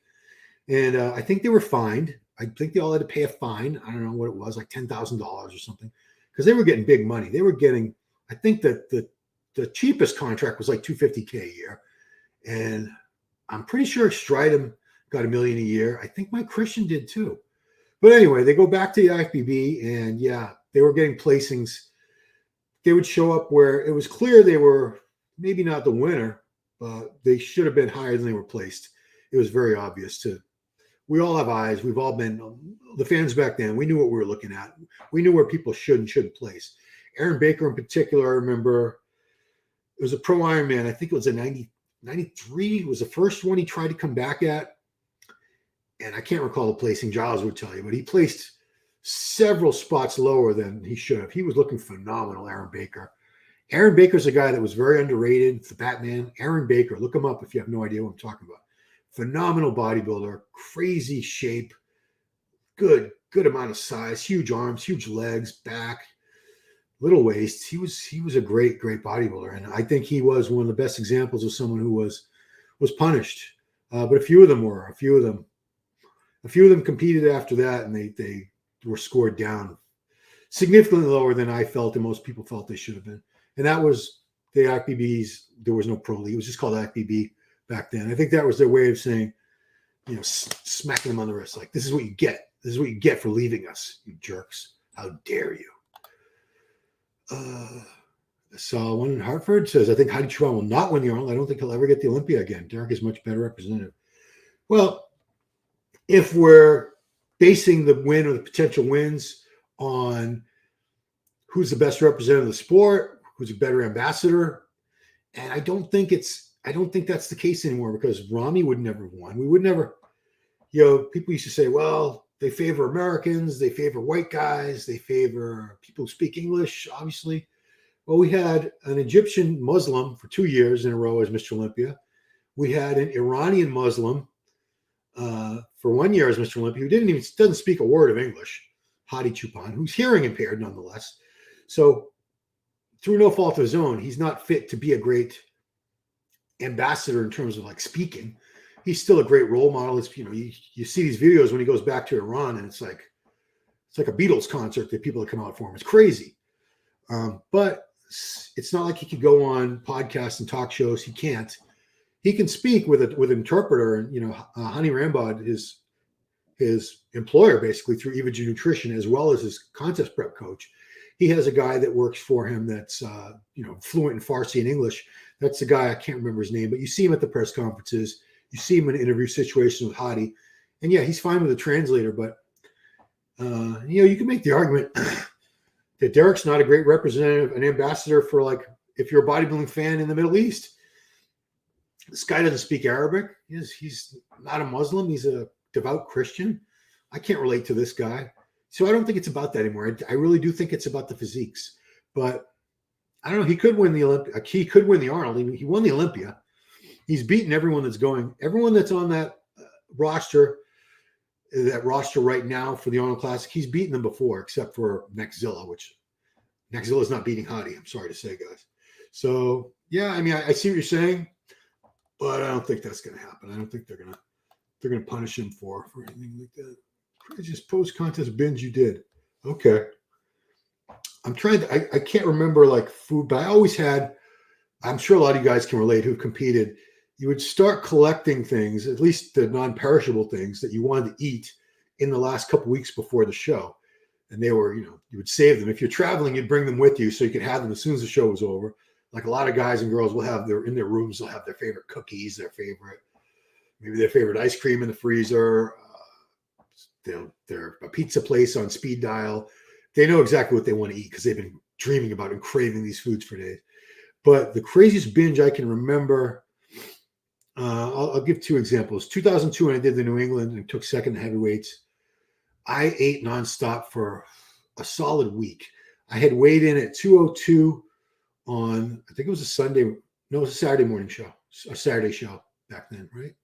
And I think they were fined. I think they all had to pay a fine. I don't know what it was, like $10,000 or something, because they were getting big money. They were getting, I think that the cheapest contract was like $250K a year. And I'm pretty sure Stridham got $1 million a year. I think Mike Christian did too. But anyway, they go back to the IFBB, and they were getting placings. They would show up where it was clear they were maybe not the winner, but they should have been higher than they were placed. It was very obvious we all have eyes. We've all been the fans back then. We knew what we were looking at. We knew where people should and shouldn't place. Aaron Baker in particular, I remember it was a pro Ironman. I think it was a 93 was the first one he tried to come back at. And I can't recall the placing. Giles would tell you, but he placed several spots lower than he should have. He was looking phenomenal, Aaron Baker. Aaron Baker's a guy that was very underrated. It's the Batman. Aaron Baker, look him up if you have no idea what I'm talking about. Phenomenal bodybuilder, crazy shape, good amount of size, huge arms, huge legs, back, little waist. He was a great bodybuilder, and I think he was one of the best examples of someone who was punished. But a few of them competed after that, and they were scored down significantly lower than I felt and most people felt they should have been. And that was the IFBB's. There was no pro league. It was just called IFBB back then. I think that was their way of saying, smacking them on the wrist, like, this is what you get. This is what you get for leaving us, you jerks. How dare you? I saw one in Hartford says, I think Hadi Chouin will not win the Arnold. I don't think he'll ever get the Olympia again. Derek is much better representative. Well, if we're basing the win or the potential wins on who's the best representative of the sport, who's a better ambassador, and I don't think that's the case anymore, because Ramy would never have won. We would never, people used to say, well, they favor Americans, they favor white guys, they favor people who speak English, obviously. Well, we had an Egyptian Muslim for 2 years in a row as Mr. Olympia. We had an Iranian Muslim for 1 year as Mr. Olympia, who doesn't speak a word of English, Hadi Chouin, who's hearing impaired nonetheless. So through no fault of his own, he's not fit to be a great ambassador in terms of like speaking. he's still a great role model. It's, you see these videos when he goes back to Iran, and it's like a Beatles concert that people that come out for him. It's crazy. But it's not like he could go on podcasts and talk shows. He can't. He can speak with an interpreter, and Honey Rambod, his employer, basically through Evagen Nutrition, as well as his contest prep coach. He has a guy that works for him that's fluent in Farsi and English. That's the guy, I can't remember his name, but you see him at the press conferences. You see him in interview situations with Hadi, and yeah, he's fine with a translator. But you can make the argument that Derek's not a great representative, an ambassador for, like, if you're a bodybuilding fan in the Middle East. This guy doesn't speak Arabic. He's not a Muslim. He's a devout Christian. I can't relate to this guy. So I don't think it's about that anymore. I really do think it's about the physiques. But I don't know. He could win the Olympia. He could win the Arnold. He won the Olympia. He's beaten everyone that's on that roster right now for the Arnold Classic. He's beaten them before, except for Nexzilla, which Nexzilla's not beating Hadi. I'm sorry to say, guys. So yeah, I mean, I see what you're saying, but I don't think that's going to happen. I don't think they're going to punish him for anything like that. Just post-contest binge you did. Okay. I'm trying to, I can't remember like food, but I always had, I'm sure a lot of you guys can relate who've competed. You would start collecting things, at least the non-perishable things that you wanted to eat in the last couple weeks before the show. And they were, you would save them. If you're traveling, you'd bring them with you so you could have them as soon as the show was over. Like a lot of guys and girls will have in their rooms, they'll have their favorite cookies, maybe their favorite ice cream in the freezer. They're a pizza place on speed dial. They know exactly what they want to eat because they've been dreaming about and craving these foods for days. But the craziest binge I can remember, I'll give two examples. 2002, when I did the New England and took second heavyweights, I ate nonstop for a solid week. I had weighed in at 202 on, I think it was a Saturday morning show, a Saturday show back then, right?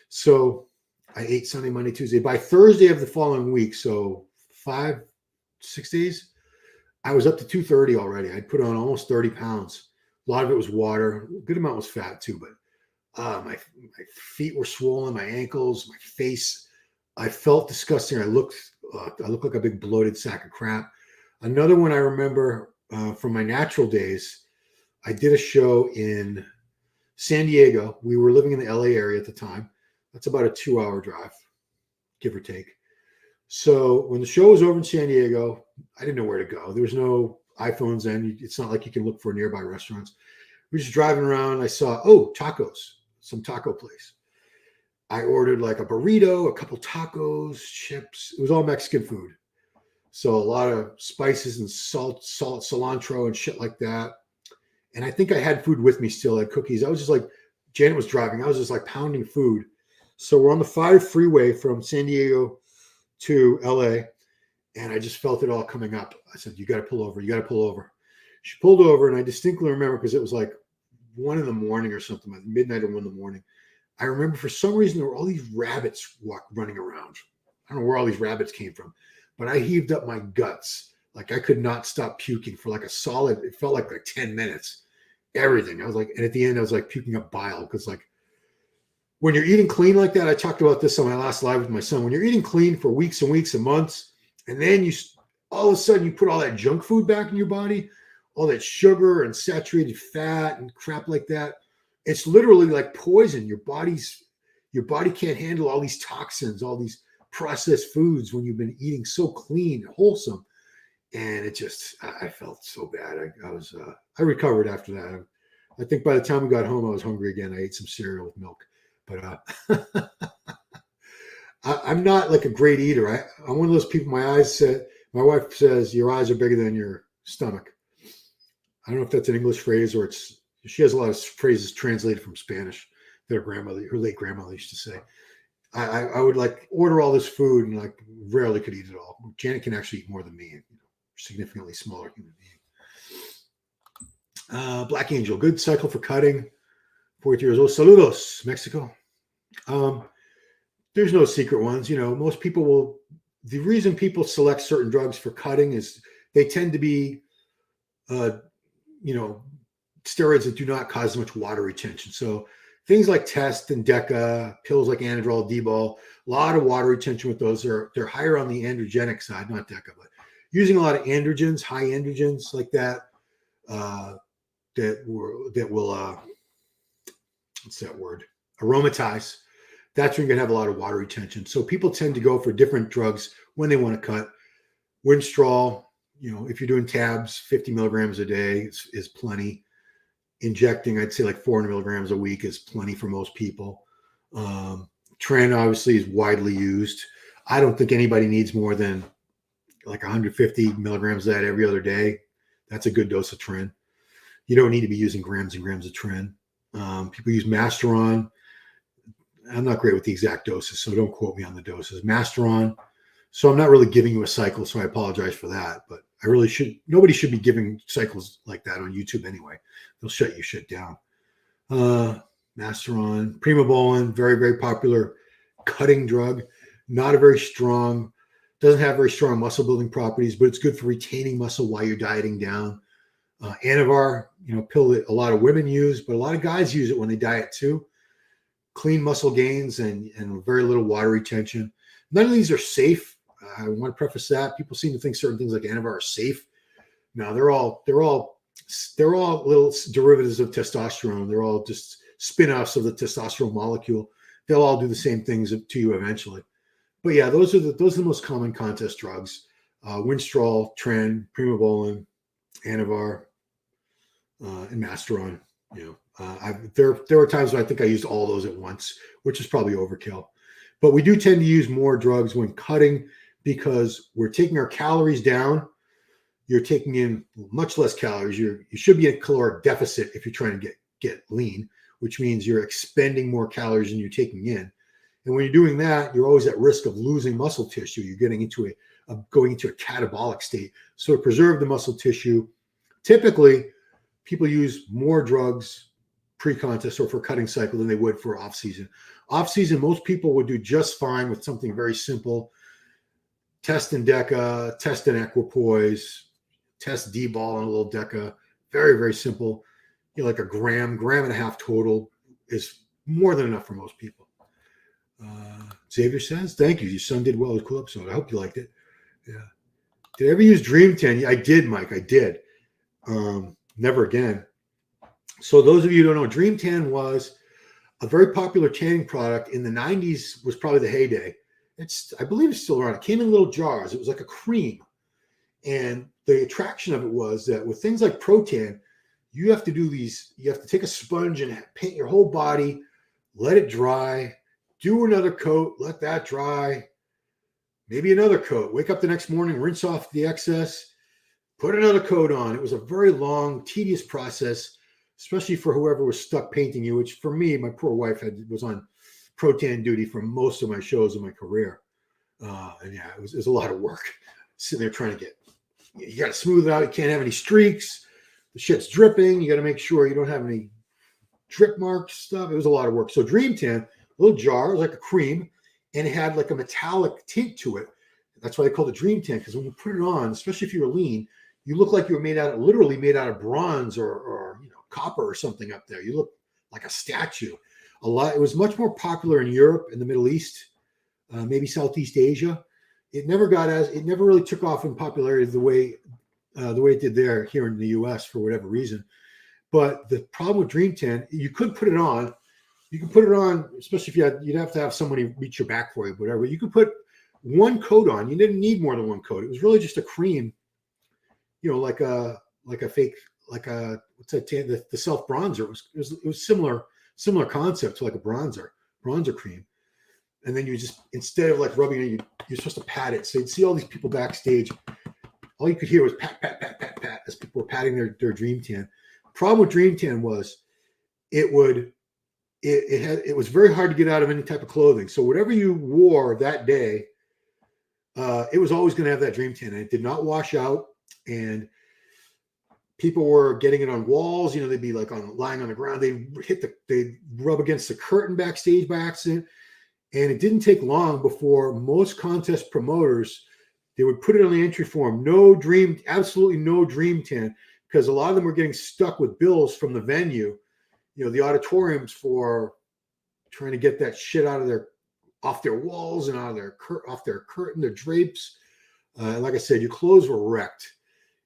So I ate Sunday, Monday, Tuesday. By Thursday of the following week, so 5-6 days, I was up to 230 already. I'd put on almost 30 pounds. A lot of it was water. A good amount was fat too, but my feet were swollen, my ankles, my face. I felt disgusting. I looked like a big bloated sack of crap. Another one I remember from my natural days, I did a show in San Diego. We were living in the LA area at the time. That's about a 2-hour drive, give or take. So when the show was over in San Diego, I didn't know where to go. There was no iPhones then. It's not like you can look for nearby restaurants. We were just driving around. I saw, tacos, some taco place. I ordered like a burrito, a couple tacos, chips. It was all Mexican food. So a lot of spices and salt, cilantro and shit like that. And I think I had food with me still, like cookies. I was just like, Janet was driving. I was just like pounding food. So we're on the 5 freeway from San Diego to LA. And I just felt it all coming up. I said, you got to pull over. You got to pull over. She pulled over, and I distinctly remember because it was like 1 in the morning or something, like midnight or 1 in the morning. I remember for some reason there were all these rabbits running around. I don't know where all these rabbits came from, but I heaved up my guts. Like I could not stop puking for like a solid, it felt like 10 minutes. Everything. I was like, and at the end I was like puking up bile because like when you're eating clean like that, I talked about this on my last live with my son. When you're eating clean for weeks and weeks and months, and then all of a sudden you put all that junk food back in your body, all that sugar and saturated fat and crap like that, it's literally like poison. Your body can't handle all these toxins, all these processed foods when you've been eating so clean and wholesome. And it just, I felt so bad. I recovered after that. I think by the time we got home, I was hungry again. I ate some cereal with milk, but I'm not like a great eater. I'm one of those people. My wife says your eyes are bigger than your stomach. I don't know if that's an English phrase or she has a lot of phrases translated from Spanish that her late grandmother used to say. I would like order all this food and like rarely could eat it all. Janet can actually eat more than me, significantly smaller human being. Black Angel, good cycle for cutting. 40 years old. Saludos, Mexico. There's no secret ones. Most people the reason people select certain drugs for cutting is they tend to be, steroids that do not cause much water retention. So things like Test and Deca, pills like Anadrol, D-bol, a lot of water retention with those. They're higher on the androgenic side, not Deca, but using a lot of androgens, high androgens like that, that will what's that word? Aromatize. That's when you're gonna have a lot of water retention. So people tend to go for different drugs when they want to cut. Winstrol, if you're doing tabs, 50 milligrams a day is plenty. Injecting, I'd say like 400 milligrams a week is plenty for most people. Tren obviously is widely used. I don't think anybody needs more than like 150 milligrams of that every other day. That's a good dose of Tren. You don't need to be using grams and grams of Tren. People use Masteron. I'm not great with the exact doses, so don't quote me on the doses. Masteron. So I'm not really giving you a cycle, so I apologize for that. But I really should. Nobody should be giving cycles like that on YouTube anyway. They'll shut you shit down. Masteron, Primobolan, very, very popular cutting drug. Not a very strong, doesn't have very strong muscle building properties, but it's good for retaining muscle while you're dieting down. Anavar, pill that a lot of women use, but a lot of guys use it when they diet too. Clean muscle gains and very little water retention. None of these are safe. I want to preface that. People seem to think certain things like Anavar are safe. No, they're all little derivatives of testosterone. They're all just spin-offs of the testosterone molecule. They'll all do the same things to you eventually. But yeah, those are the most common contest drugs. Winstrol, Tren, Primobolan, Anavar, and Masteron. There were times when I think I used all those at once, which is probably overkill. But we do tend to use more drugs when cutting because we're taking our calories down. You're taking in much less calories. You should be in a caloric deficit if you're trying to get lean, which means you're expending more calories than you're taking in. And when you're doing that, you're always at risk of losing muscle tissue. You're getting into going into a catabolic state. So to preserve the muscle tissue, typically people use more drugs pre-contest or for cutting cycle than they would for off-season. Off-season, most people would do just fine with something very simple. Test and Deca, Test and Equipoise, Test D-bol and a little Deca. Very, very simple. Like a gram and a half total is more than enough for most people. Xavier says, thank you. Your son did well. It was a cool episode. I hope you liked it. Yeah. Did I ever use Dream 10? I did, Mike. I did. Never again. So those of you who don't know, Dream 10 was a very popular tanning product in the 90s, was probably the heyday. I believe it's still around. It came in little jars. It was like a cream. And the attraction of it was that with things like Protan, you have to take a sponge and paint your whole body, let it dry, do another coat, let that dry, maybe another coat, wake up the next morning, rinse off the excess, put another coat on. It was a very long, tedious process, especially for whoever was stuck painting you, which for me, my poor wife was on Protan duty for most of my shows in my career. And yeah, it was a lot of work sitting there trying to you got to smooth it out. You can't have any streaks. The shit's dripping. You got to make sure you don't have any drip marks stuff. It was a lot of work. So Dream 10, little jar, it was like a cream, and it had like a metallic tint to it. That's why they called it Dream 10, because when you put it on, especially if you're lean, you look like you were literally made out of bronze or copper or something up there. You look like a statue. It was much more popular in Europe and the Middle East, maybe Southeast Asia. It never really took off in popularity the way it did here in the US for whatever reason. But the problem with Dream 10, you could put it on. You can put it on, especially if you'd have to have somebody reach your back for you, whatever. You could put one coat on. You didn't need more than one coat. It was really just a cream, like a fake, what's that? The self bronzer. It was similar concept to like a bronzer cream. And then you just, instead of like rubbing it, you're supposed to pat it. So you'd see all these people backstage. All you could hear was pat, pat, pat, pat, pat as people were patting their Dream 10. Problem with Dream 10 was it was very hard to get out of any type of clothing. So whatever you wore that day, it was always going to have that Dream 10. And it did not wash out. And people were getting it on walls. They'd be like lying on the ground. They'd rub against the curtain backstage by accident. And it didn't take long before most contest promoters, they would put it on the entry form. Absolutely no Dream 10, because a lot of them were getting stuck with bills from the venue the auditoriums for trying to get that shit off their walls and off their curtain, their drapes. Like I said, your clothes were wrecked.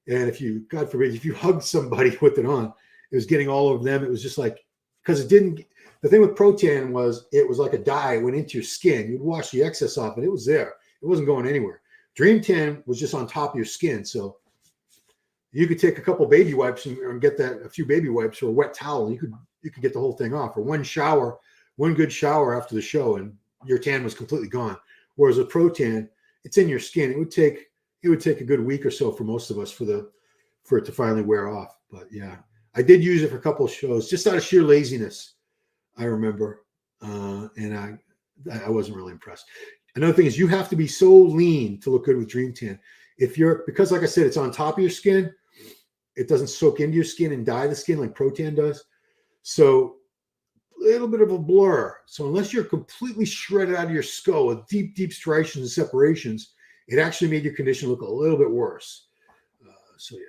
And if you, God forbid, if you hugged somebody with it on, it was getting all over them. It was just like, because the thing with Protan was it was like a dye. It went into your skin. You'd wash the excess off and it was there. It wasn't going anywhere. Dream Tan was just on top of your skin. So you could take a couple baby wipes and get a few baby wipes or a wet towel. You could get the whole thing off, or one good shower after the show, and your tan was completely gone. Whereas a Protan, it's in your skin. It would take a good week or so for most of us for it to finally wear off. But yeah, I did use it for a couple of shows just out of sheer laziness. I remember, and I wasn't really impressed. Another thing is you have to be so lean to look good with Dream Tan. Because like I said, it's on top of your skin, it doesn't soak into your skin and dye the skin like Protan does. So a little bit of a blur. So unless you're completely shredded out of your skull with deep, deep striations and separations, it actually made your condition look a little bit worse. So yeah.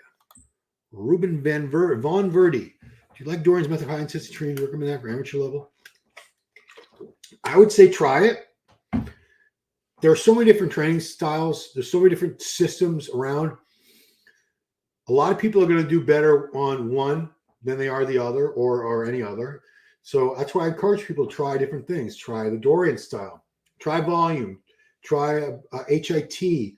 Ruben Von Verdi. Do you like Dorian's method of high intensity training? Do you recommend that for amateur level? I would say try it. There are so many different training styles. There's so many different systems around. A lot of people are going to do better on one than they are the other or any other. So that's why I encourage people to try different things. Try the Dorian style. Try volume. Try HIT.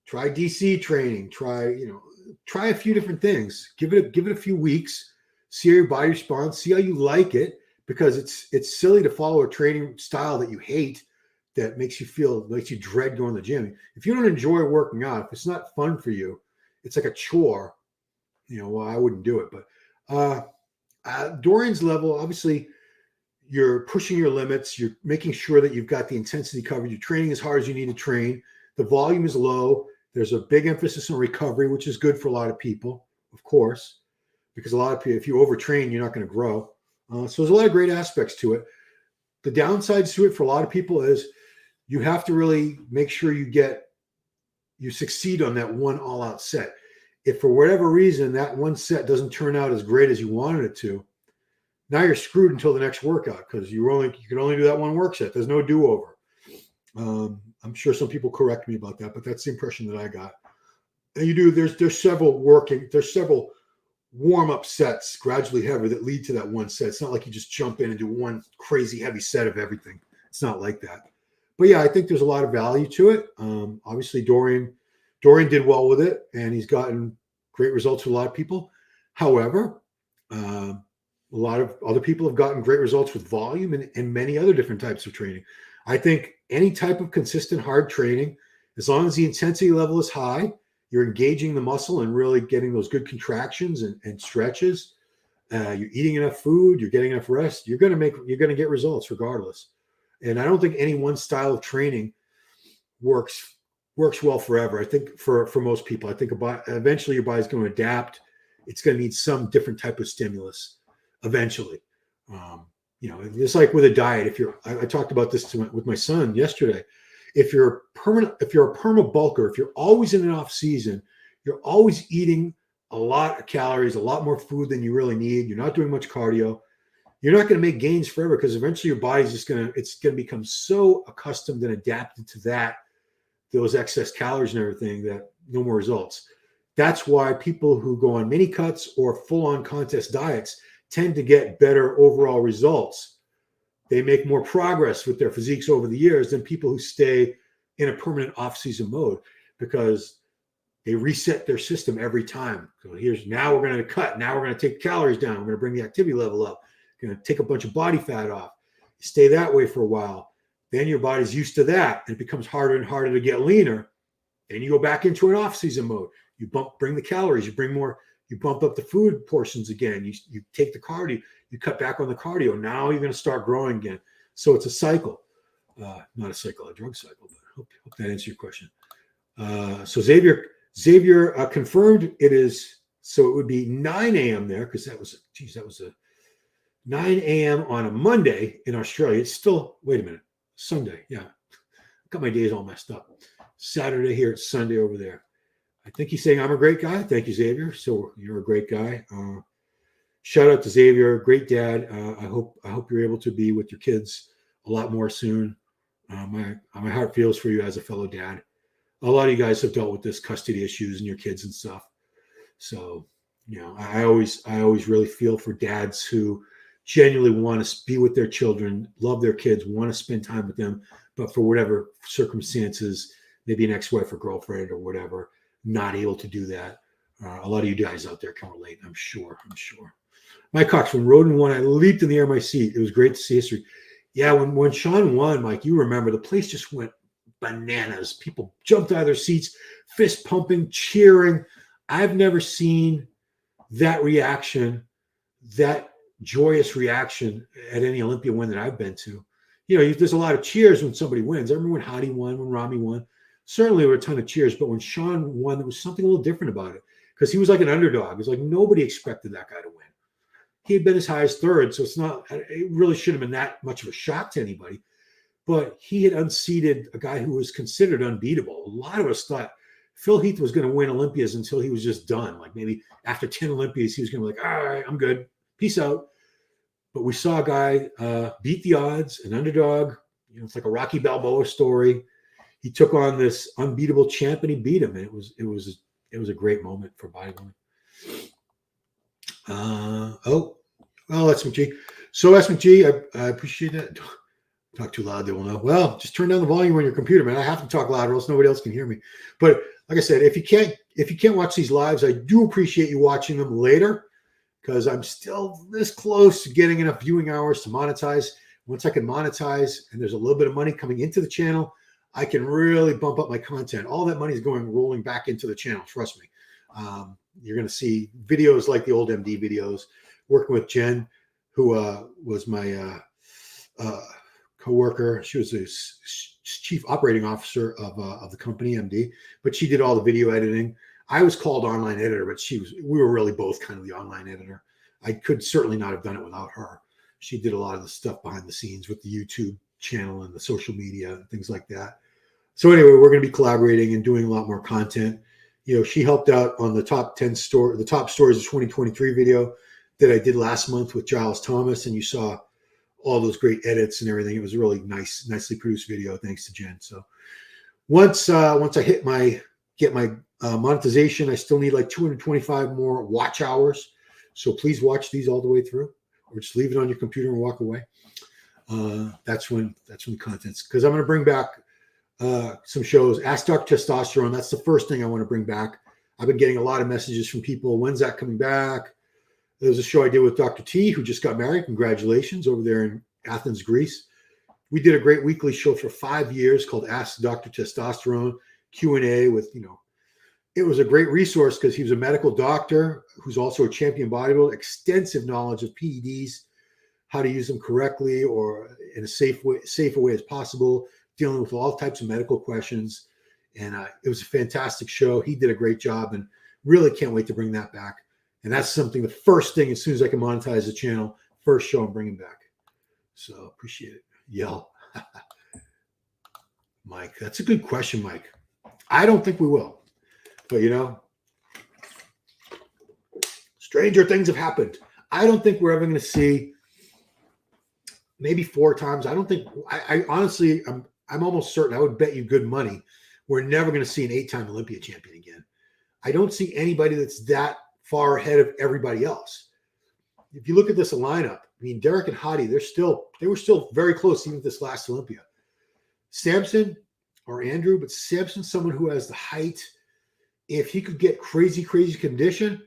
Try DC training. Try a few different things. Give it a few weeks. See how your body responds. See how you like it, because it's silly to follow a training style that you hate, that makes you dread going to the gym. If you don't enjoy working out, if it's not fun for you, it's like a chore, well, I wouldn't do it. But at Dorian's level, obviously you're pushing your limits. You're making sure that you've got the intensity covered. You're training as hard as you need to train. The volume is low. There's a big emphasis on recovery, which is good for a lot of people, of course, because a lot of people, if you overtrain, you're not going to grow. So there's a lot of great aspects to it. The downsides to it for a lot of people is you have to really make sure you succeed on that one all-out set. If for whatever reason that one set doesn't turn out as great as you wanted it to, now you're screwed until the next workout, because you can only do that one work set. There's no do-over. I'm sure some people correct me about that, but that's the impression that I got. And there's several warm-up sets, gradually heavier, that lead to that one set. It's not like you just jump in and do one crazy heavy set of everything. It's not like that. But yeah, I think there's a lot of value to it. Obviously, Dorian did well with it, and he's gotten great results with a lot of people. However, a lot of other people have gotten great results with volume and many other different types of training. I think any type of consistent hard training, as long as the intensity level is high, you're engaging the muscle and really getting those good contractions and stretches. You're eating enough food, you're getting enough rest. You're going to get results regardless. And I don't think any one style of training works well forever. I think for most people, I think eventually your body's going to adapt. It's going to need some different type of stimulus eventually. Just like with a diet. I talked about this with my son yesterday. If you're a perma bulker, if you're always in an off season, you're always eating a lot of calories, a lot more food than you really need. You're not doing much cardio. You're not going to make gains forever, because eventually your body's it's going to become so accustomed and adapted to those excess calories and everything, that no more results. That's why people who go on mini cuts or full on contest diets tend to get better overall results. They make more progress with their physiques over the years than people who stay in a permanent off-season mode, because they reset their system every time. So now we're going to cut. Now we're going to take calories down. We're going to bring the activity level up. We're going to take a bunch of body fat off. You stay that way for a while. Then your body's used to that, and it becomes harder and harder to get leaner. Then you go back into an off-season mode. You bring the calories. You bump up the food portions again. You take the cardio. You cut back on the cardio. Now you're going to start growing again. So it's a cycle, not a cycle, a drug cycle. But I hope that answers your question. So Xavier confirmed it is. So it would be 9 a.m. there, because that was a 9 a.m. on a Monday in Australia. It's still, wait a minute, Sunday. Yeah, got my days all messed up. Saturday here, it's Sunday over there. I think he's saying I'm a great guy. Thank you, Xavier. So you're a great guy. shout out to Xavier, great dad. I hope you're able to be with your kids a lot more soon. My heart feels for you as a fellow dad. A lot of you guys have dealt with this custody issues and your kids and stuff. So, I always really feel for dads who genuinely want to be with their children, love their kids, want to spend time with them, but for whatever circumstances, maybe an ex-wife or girlfriend or whatever, not able to do that. A lot of you guys out there can relate, I'm sure. Mike Cox, when Roden won, I leaped in the air of my seat. It was great to see history. Yeah, when Sean won, Mike, you remember the place just went bananas. People jumped out of their seats, fist pumping, cheering. I've never seen that reaction, that joyous reaction at any Olympia win that I've been to. There's a lot of cheers when somebody wins. I remember when Hadi won, when Rami won. Certainly there were a ton of cheers, but when Sean won, there was something a little different about it because he was like an underdog. It was like nobody expected that guy to win. He had been as high as third, so it really shouldn't have been that much of a shock to anybody. But he had unseated a guy who was considered unbeatable. A lot of us thought Phil Heath was going to win Olympias until he was just done. Like maybe after 10 Olympias, he was going to be like, all right, I'm good. Peace out. But we saw a guy beat the odds, an underdog. It's like a Rocky Balboa story. He took on this unbeatable champ and he beat him. And it was a great moment for bodybuilding. That's McG. So SMG, I appreciate that. Talk too loud, they will know. Well, just turn down the volume on your computer, man. I have to talk louder, else nobody else can hear me. But like I said, if you can't watch these lives, I do appreciate you watching them later because I'm still this close to getting enough viewing hours to monetize. Once I can monetize and there's a little bit of money coming into the channel, I can really bump up my content. All that money is rolling back into the channel. Trust me. You're going to see videos like the old MD videos, working with Jen, who was my co-worker. She was the chief operating officer of the company MD, but she did all the video editing. I was called online editor, but we were really both kind of the online editor. I could certainly not have done it without her. She did a lot of the stuff behind the scenes with the YouTube channel and the social media and things like that. So anyway, we're going to be collaborating and doing a lot more content. She helped out on the top stories of 2023 video that I did last month with Giles Thomas, and you saw all those great edits and everything. It was a really nicely produced video, thanks to Jen. So once I get my monetization, I still need like 225 more watch hours. So please watch these all the way through, or just leave it on your computer and walk away. That's when the content's, because I'm going to bring back some shows. Ask Dr. Testosterone. That's the first thing I want to bring back. I've been getting a lot of messages from people. When's that coming back? There was a show I did with Dr. T, who just got married. Congratulations, over there in Athens, Greece. We did a great weekly show for 5 years called Ask Dr. Testosterone, Q&A with, it was a great resource because he was a medical doctor who's also a champion bodybuilder, extensive knowledge of PEDs, how to use them correctly or in a safer way as possible, dealing with all types of medical questions. And it was a fantastic show. He did a great job and really can't wait to bring that back. And that's something, the first thing, as soon as I can monetize the channel, first show I'm bringing back. So appreciate it. Yell. Mike, that's a good question, Mike. I don't think we will. But, stranger things have happened. I don't think we're ever going to see maybe 4 times. I don't think, I honestly, I'm almost certain, I would bet you good money, we're never going to see an 8-time Olympia champion again. I don't see anybody that's that far ahead of everybody else. If you look at this lineup, I mean, Derek and Hadi, they were still very close even this last Olympia. Samson or Andrew, but Samson's someone who has the height. If he could get crazy condition,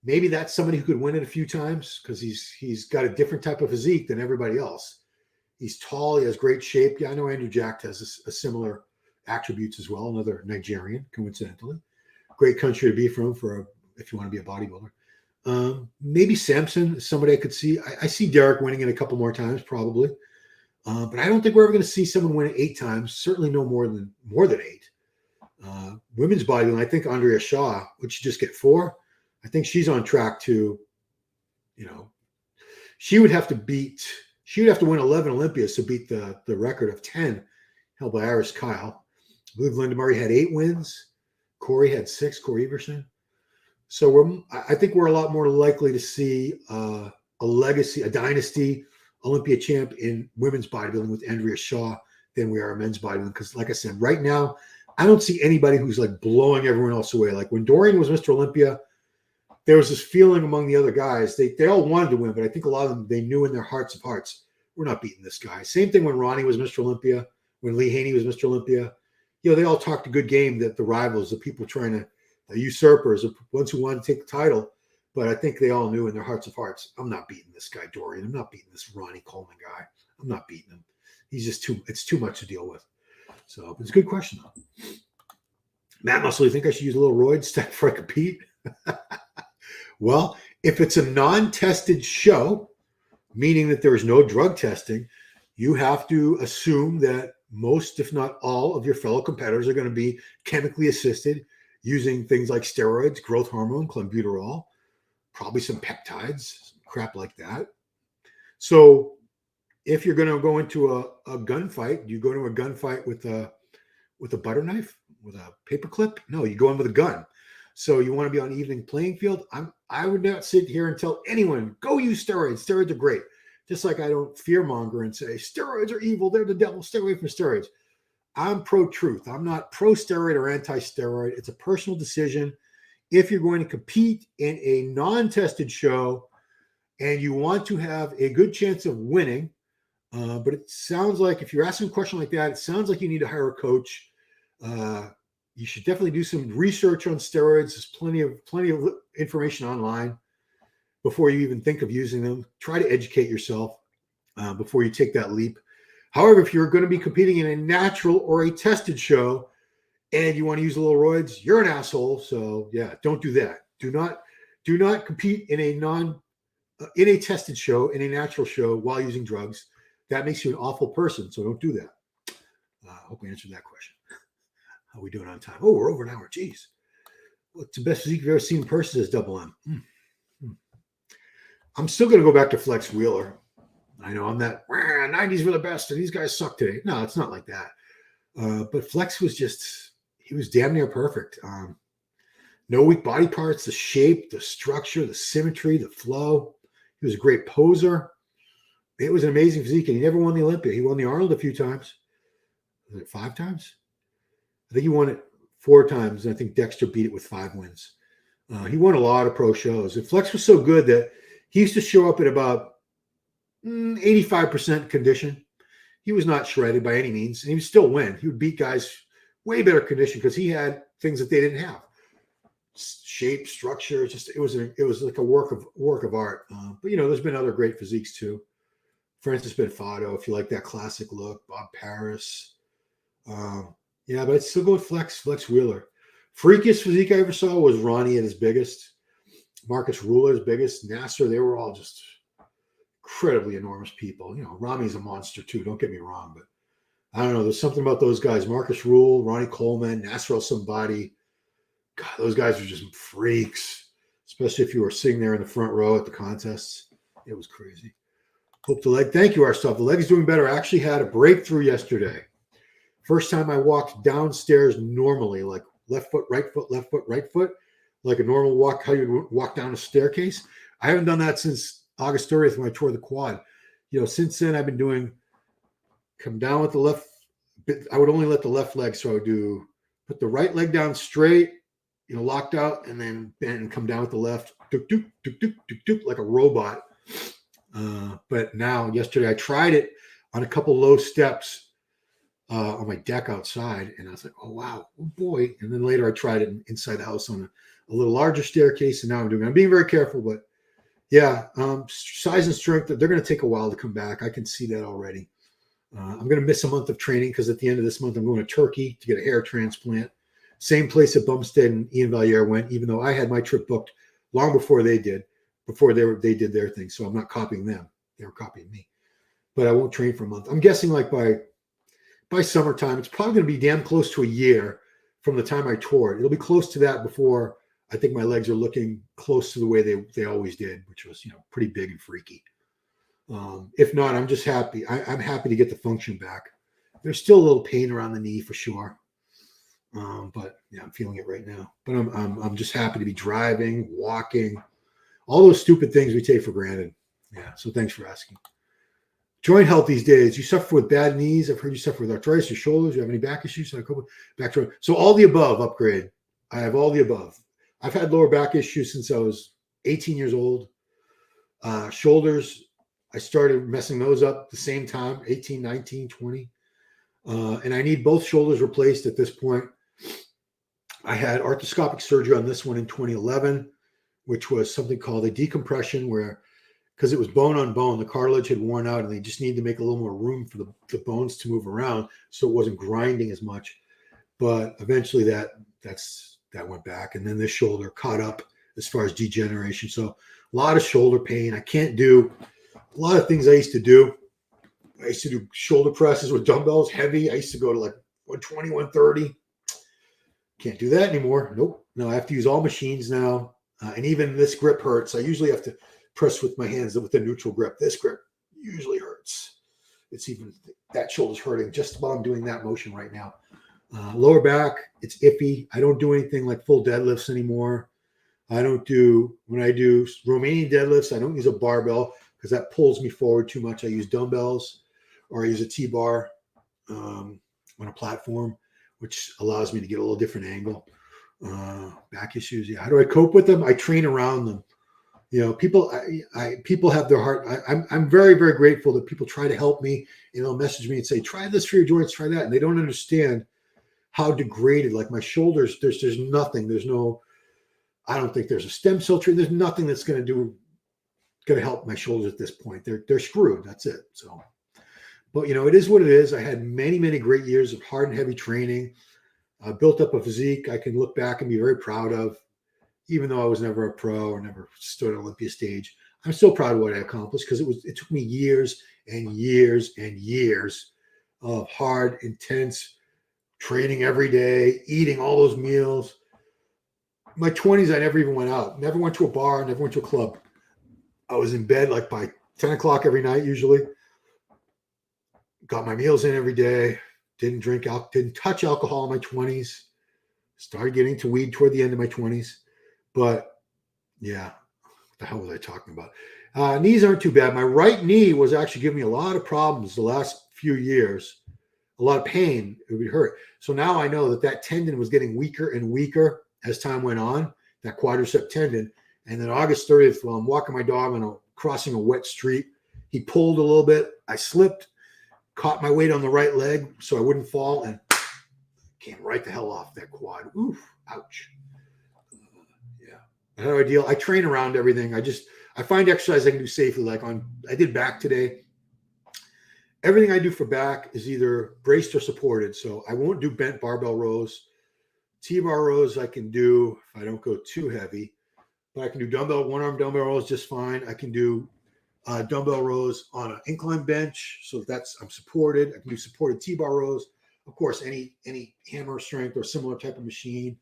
maybe that's somebody who could win it a few times because he's got a different type of physique than everybody else. He's tall. He has great shape. Yeah, I know Andrew Jack has a similar attributes as well. Another Nigerian, coincidentally. Great country to be from if you want to be a bodybuilder. Maybe Samson is somebody I could see. I see Derek winning it a couple more times, probably. But I don't think we're ever going to see someone win it 8 times. Certainly no more than 8. Women's bodybuilding, I think Andrea Shaw, would she just get 4? I think she's on track to, she would have to win 11 Olympias to beat the record of 10 held by Iris Kyle. I believe Linda Murray had 8 wins. Corey had 6, Corey Everson. So I think we're a lot more likely to see a legacy, a dynasty Olympia champ in women's bodybuilding with Andrea Shaw than we are men's bodybuilding. Because, like I said, right now, I don't see anybody who's like blowing everyone else away. Like when Dorian was Mr. Olympia, there was this feeling among the other guys. They all wanted to win, but I think a lot of them, they knew in their hearts of hearts, we're not beating this guy. Same thing when Ronnie was Mr. Olympia, when Lee Haney was Mr. Olympia. They all talked a good game, that the rivals, the people trying to, the usurpers, the ones who wanted to take the title. But I think they all knew in their hearts of hearts, I'm not beating this guy, Dorian. I'm not beating this Ronnie Coleman guy. I'm not beating him. He's just it's too much to deal with. So it's a good question, though. Matt Muscle, you think I should use a little roids before I compete? Well, if it's a non-tested show, meaning that there is no drug testing, you have to assume that most, if not all, of your fellow competitors are going to be chemically assisted using things like steroids, growth hormone, clenbuterol, probably some peptides, crap like that. So if you're going to go into a gunfight, do you go to a gunfight with a butter knife, with a paper clip? No, you go in with a gun. So you want to be on an even playing field. I would not sit here and tell anyone, go use steroids. Steroids are great. Just like I don't fearmonger and say, steroids are evil, they're the devil, stay away from steroids. I'm pro-truth. I'm not pro-steroid or anti-steroid. It's a personal decision. If you're going to compete in a non-tested show and you want to have a good chance of winning, but it sounds like if you're asking a question like that, it sounds like you need to hire a coach. You should definitely do some research on steroids. There's plenty of information online before you even think of using them. Try to educate yourself before you take that leap. However, if you're going to be competing in a natural or a tested show and you want to use a little roids, you're an asshole. So yeah, don't do that. Do not compete in a tested show, in a natural show, while using drugs. That makes you an awful person. So don't do that. I hope I answered that question. How are we doing on time? Oh, we're over an hour. Jeez. What's the best physique you've ever seen in person? Is double M. I'm still going to go back to Flex Wheeler. I know I'm that 90s were the best and these guys suck today. No, it's not like that. But Flex was he was damn near perfect. No weak body parts, the shape, the structure, the symmetry, the flow. He was a great poser. It was an amazing physique, and he never won the Olympia. He won the Arnold a few times. Was it 5 times? I think he won it 4 times. And I think Dexter beat it with 5 wins. He won a lot of pro shows. And Flex was so good that he used to show up at about 85% condition. He was not shredded by any means, and he would still win. He would beat guys way better condition because he had things that they didn't have. Shape, structure, it was like a work of art. But there's been other great physiques too. Francis Benfato, if you like that classic look. Bob Paris. Yeah, but I'd still go with Flex Wheeler. Freakiest physique I ever saw was Ronnie at his biggest. Marcus Ruler's biggest. Nasser, they were all just incredibly enormous people. Rami's a monster too, don't get me wrong, but I don't know. There's something about those guys. Marcus Rule, Ronnie Coleman, Nasser El-Somebody. God, those guys were just freaks, especially if you were sitting there in the front row at the contests. It was crazy. Hope the leg. Thank you, our stuff. The leg is doing better. I actually had a breakthrough yesterday. First time I walked downstairs normally, like left foot, right foot, left foot, right foot, like a normal walk, how you would walk down a staircase. I haven't done that since August 30th when I tore the quad. Since then I've been come down with the left. I would only let the left leg, so I would put the right leg down straight, locked out, and then bend and come down with the left, like a robot. But now, yesterday, I tried it on a couple low steps on my deck outside, and I was like, oh, wow, oh, boy. And then later I tried it inside the house on a little larger staircase, and now I'm being very careful, but yeah, size and strength, they're going to take a while to come back. I can see that already. I'm going to miss a month of training because at the end of this month, I'm going to Turkey to get a hair transplant. Same place that Bumstead and Ian Valier went, even though I had my trip booked long before they did, they did their thing. So I'm not copying them. They were copying me. But I won't train for a month. I'm guessing like by summertime, it's probably going to be damn close to a year from the time I tore it. It'll be close to that before I think my legs are looking close to the way they always did, which was, pretty big and freaky. If not, I'm just happy. I'm happy to get the function back. There's still a little pain around the knee for sure. But yeah, I'm feeling it right now. But I'm just happy to be driving, walking, all those stupid things we take for granted. Yeah. So thanks for asking. Joint health these days. You suffer with bad knees. I've heard you suffer with arthritis, your shoulders. You have any back issues? So all the above. Upgrade. I have all the above. I've had lower back issues since I was 18 years old. Shoulders, I started messing those up the same time, 18, 19, 20. And I need both shoulders replaced at this point. I had arthroscopic surgery on this one in 2011, which was something called a decompression, where because it was bone on bone, the cartilage had worn out and they just needed to make a little more room for the bones to move around so it wasn't grinding as much. But eventually that went back. And then this shoulder caught up as far as degeneration. So a lot of shoulder pain. I can't do a lot of things I used to do. I used to do shoulder presses with dumbbells, heavy. I used to go to like 120, 130. Can't do that anymore. Nope. No, I have to use all machines now. And even this grip hurts. I usually have to press with my hands with a neutral grip. This grip usually hurts. It's even, that shoulder's hurting just while I'm doing that motion right now. Lower back, it's iffy. I don't do anything like full deadlifts anymore. When I do Romanian deadlifts, I don't use a barbell because that pulls me forward too much. I use dumbbells or I use a T-bar on a platform, which allows me to get a little different angle. Back issues, yeah. How do I cope with them? I train around them. You know, people have their heart. I'm very, very grateful that people try to help me. You know, message me and say, try this for your joints, try that. And they don't understand how degraded, like my shoulders, there's nothing. I don't think there's a stem cell treatment. There's nothing that's going to help my shoulders at this point. They're screwed. That's it. So, but you know, it is what it is. I had many, many great years of hard and heavy training. Built up a physique I can look back and be very proud of. Even though I was never a pro or never stood on Olympia stage, I'm still proud of what I accomplished because it took me years and years and years of hard, intense training every day, eating all those meals. My 20s, I never even went out. Never went to a bar, never went to a club. I was in bed like by 10 o'clock every night usually. Got my meals in every day. Didn't touch alcohol in my 20s. Started getting to weed toward the end of my 20s. But yeah, what the hell was I talking about? Knees aren't too bad. My right knee was actually giving me a lot of problems the last few years, a lot of pain. It would hurt. So now I know that tendon was getting weaker and weaker as time went on, that quadricep tendon. And then August 30th, while I'm walking my dog and crossing a wet street, he pulled a little bit. I slipped, caught my weight on the right leg so I wouldn't fall, and came right the hell off that quad. Oof, ouch. How do I deal? I train around everything. I find exercise I can do safely. Like I did back today. Everything I do for back is either braced or supported. So I won't do bent barbell rows. T-bar rows I can do if I don't go too heavy. But I can do one arm dumbbell rows just fine. I can do dumbbell rows on an incline bench. So I'm supported. I can do supported T-bar rows. Of course, any hammer strength or similar type of machine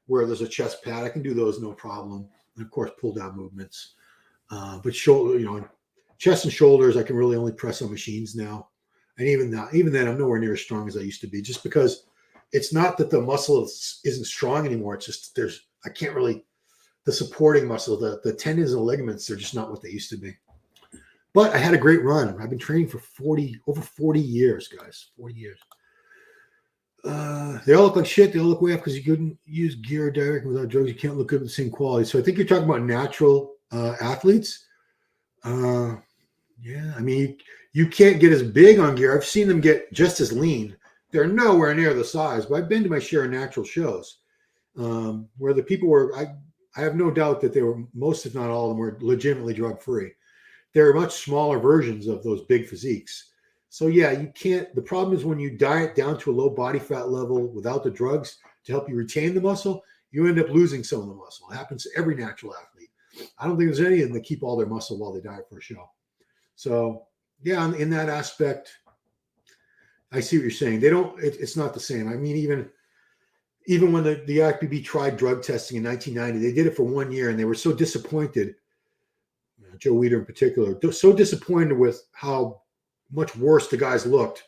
where there's a chest pad, I can do those no problem. And of course, pull down movements. But shoulder, chest and shoulders, I can really only press on machines now. And even then, I'm nowhere near as strong as I used to be. Just because it's not that the muscle isn't strong anymore. It's just the supporting muscle, the tendons and ligaments, they're just not what they used to be. But I had a great run. I've been training for over 40 years, guys. 40 years. They all look like shit. They all look way off because you couldn't use gear directly without drugs. You can't look good with the same quality. So I think you're talking about natural athletes. Yeah, I mean, you can't get as big on gear. I've seen them get just as lean. They're nowhere near the size, but I've been to my share of natural shows where the people were, I have no doubt that they were, most if not all of them were legitimately drug-free. They're much smaller versions of those big physiques. So yeah, you can't, the problem is when you diet down to a low body fat level without the drugs to help you retain the muscle, you end up losing some of the muscle. It happens to every natural athlete. I don't think there's any of them that keep all their muscle while they diet for a show. So yeah, in that aspect, I see what you're saying. It's not the same. I mean, even when the IFBB tried drug testing in 1990, they did it for 1 year and they were so disappointed, Joe Weider in particular, so disappointed with how much worse the guys looked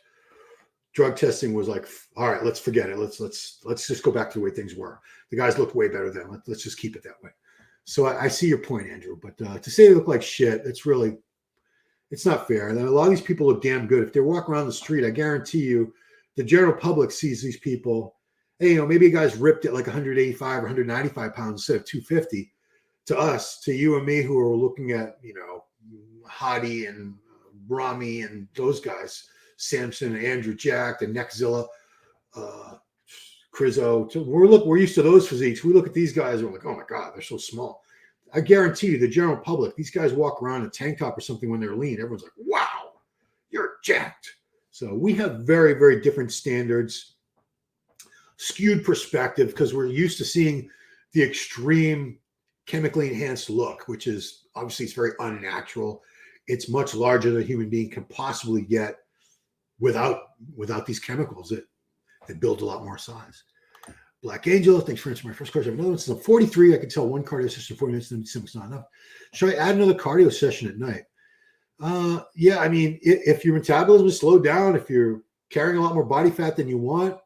drug testing was like, all right, let's forget it. Let's just go back to the way things were. The guys looked way better then. Let's just keep it that way. So I see your point, Andrew. But to say they look like shit, it's not fair. And a lot of these people look damn good. If they're walking around the street, I guarantee you, the general public sees these people. Hey, maybe a guy's ripped at like 185 or 195 pounds instead of 250. To us, to you and me, who are looking at, Hadi and Rami and those guys, Samson and Andrew Jack and Neckzilla, Crizzo. We're used to those physiques. We look at these guys and we're like, oh my God, they're so small. I guarantee you, the general public, these guys walk around in a tank top or something when they're lean. Everyone's like, wow, you're jacked. So we have very, very different standards, skewed perspective, because we're used to seeing the extreme chemically enhanced look, which is obviously it's very unnatural. It's much larger than a human being can possibly get without these chemicals that build a lot more size. Black Angel, thanks for answering my first question. I have another one. Since I'm 43, I can tell one cardio session in 40 minutes is not enough. Should I add another cardio session at night? Yeah, I mean, if your metabolism is slowed down, if you're carrying a lot more body fat than you want,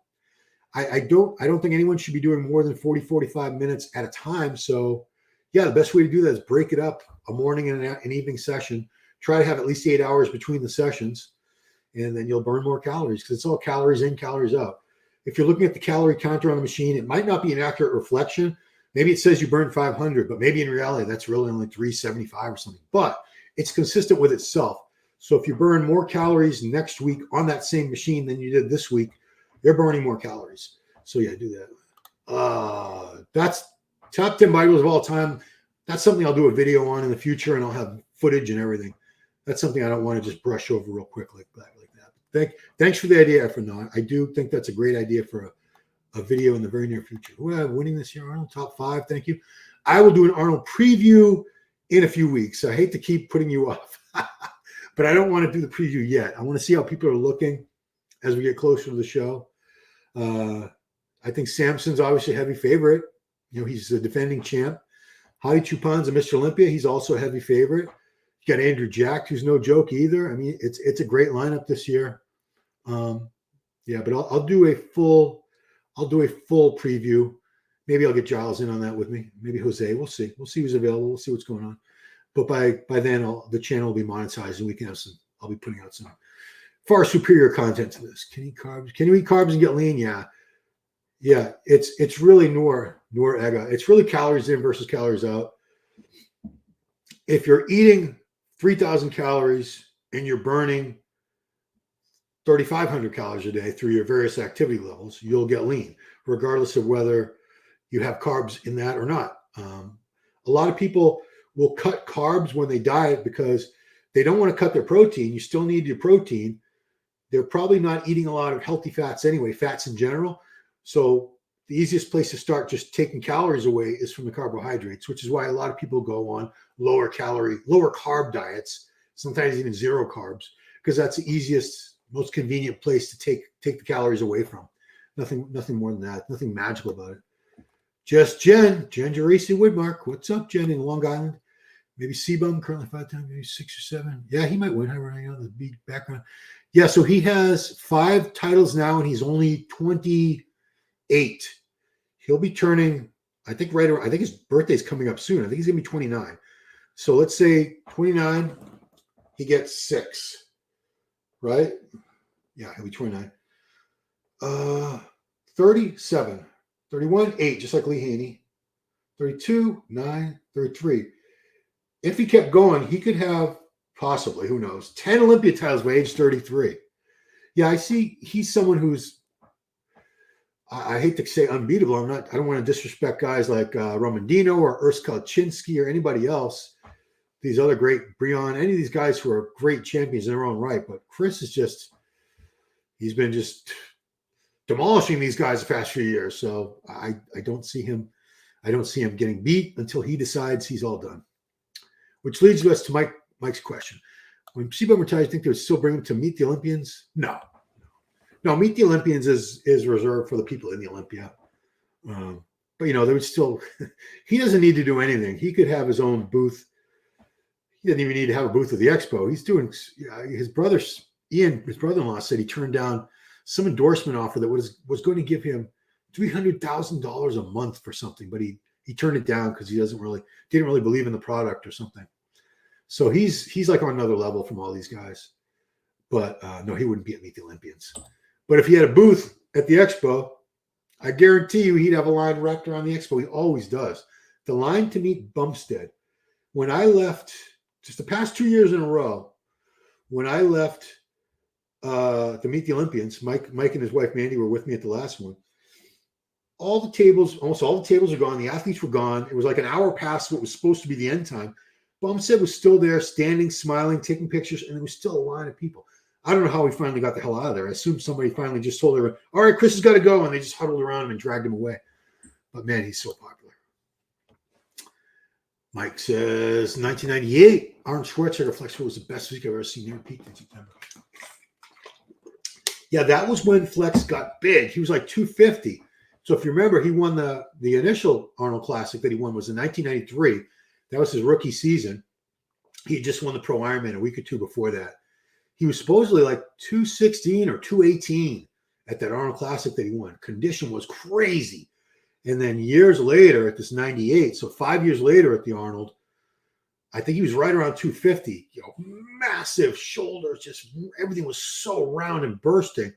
I don't think anyone should be doing more than 40, 45 minutes at a time. So yeah, the best way to do that is break it up, a morning and an evening session. Try to have at least 8 hours between the sessions, and then you'll burn more calories because it's all calories in, calories out. If you're looking at the calorie counter on the machine, it might not be an accurate reflection. Maybe it says you burned 500, but maybe in reality, that's really only 375 or something. But it's consistent with itself. So if you burn more calories next week on that same machine than you did this week, you're burning more calories. So yeah, do that. That's top 10 bodybuilders of all time. That's something I'll do a video on in the future, and I'll have footage and everything. That's something I don't want to just brush over real quick like that. Thanks for the idea, Efren. I do think that's a great idea for a video in the very near future. Who am I winning this year, Arnold? Top 5. Thank you. I will do an Arnold preview in a few weeks. I hate to keep putting you off, but I don't want to do the preview yet. I want to see how people are looking as we get closer to the show. I think Samson's obviously a heavy favorite. He's a defending champ. Hadi Chupan's a Mr. Olympia. He's also a heavy favorite. You got Andrew Jack, who's no joke either. I mean, it's a great lineup this year. Yeah, but I'll do a full preview. Maybe I'll get Giles in on that with me. Maybe Jose. We'll see. We'll see who's available. We'll see what's going on. But by then, the channel will be monetized, and we can have some. I'll be putting out some far superior content to this. Can you eat carbs and get lean? Yeah. It's really nor ega. It's really calories in versus calories out. If you're eating 3,000 calories and you're burning 3,500 calories a day through your various activity levels, you'll get lean, regardless of whether you have carbs in that or not. A lot of people will cut carbs when they diet because they don't want to cut their protein. You still need your protein. They're probably not eating a lot of healthy fats anyway, fats in general. So the easiest place to start just taking calories away is from the carbohydrates, which is why a lot of people go on lower carb diets, sometimes even zero carbs, because that's the easiest, most convenient place to take the calories away from. Nothing more than that. Nothing magical about it. Just Jen Geraci Woodmark. What's up, Jen, in Long Island? Maybe Sebum, currently 5 times, maybe 6 or 7. Yeah, he might win. Hi, running out the big background. Yeah, so he has 5 titles now, and he's only 28. He'll be turning, I think his birthday's coming up soon. I think he's gonna be 29. So let's say 29, he gets 6, right? Yeah, he'll be 29. 37, 31, 8, just like Lee Haney. 32, 9, 33. If he kept going, he could have possibly, who knows, 10 Olympia titles by age 33. Yeah, I see he's someone who's, I hate to say unbeatable. I don't want to disrespect guys like Romandino or Urs Kalczynski or anybody else. These other great Breon, any of these guys who are great champions in their own right. But Chris is he's been just demolishing these guys the past few years. So I don't see him getting beat until he decides he's all done. Which leads us to Mike's question. When Sebum retires, do you think they would still bring him to meet the Olympians? No, Meet the Olympians is reserved for the people in the Olympia. But they would still, he doesn't need to do anything. He could have his own booth. He doesn't even need to have a booth at the expo. He's doing, his brother-in-law said he turned down some endorsement offer that was going to give him $300,000 a month for something, but he turned it down because he didn't really believe in the product or something. So he's like on another level from all these guys. But no, he wouldn't be at Meet the Olympians. But if he had a booth at the expo, I guarantee you he'd have a line wrapped around the expo. He always does. The line to meet Bumstead. When I left, just the past 2 years in a row, when I left to meet the Olympians, Mike and his wife Mandy were with me at the last one. Almost all the tables are gone. The athletes were gone. It was like an hour past what was supposed to be the end time. Bumstead was still there, standing, smiling, taking pictures, and there was still a line of people. I don't know how he finally got the hell out of there. I assume somebody finally just told her, all right, Chris has got to go, and they just huddled around him and dragged him away. But, man, he's so popular. Mike says, 1998, Arnold Schwarzenegger flex was the best physique I've ever seen. Near peaked in September. Yeah, that was when flex got big. He was like 250. So if you remember, he won the initial Arnold Classic that he won was in 1993. That was his rookie season. He had just won the Pro Ironman a week or two before that. He was supposedly like 216 or 218 at that Arnold Classic that he won. Condition was crazy. And then years later at this 98, so 5 years later at the Arnold, I think he was right around 250. Massive shoulders, just everything was so round and bursting.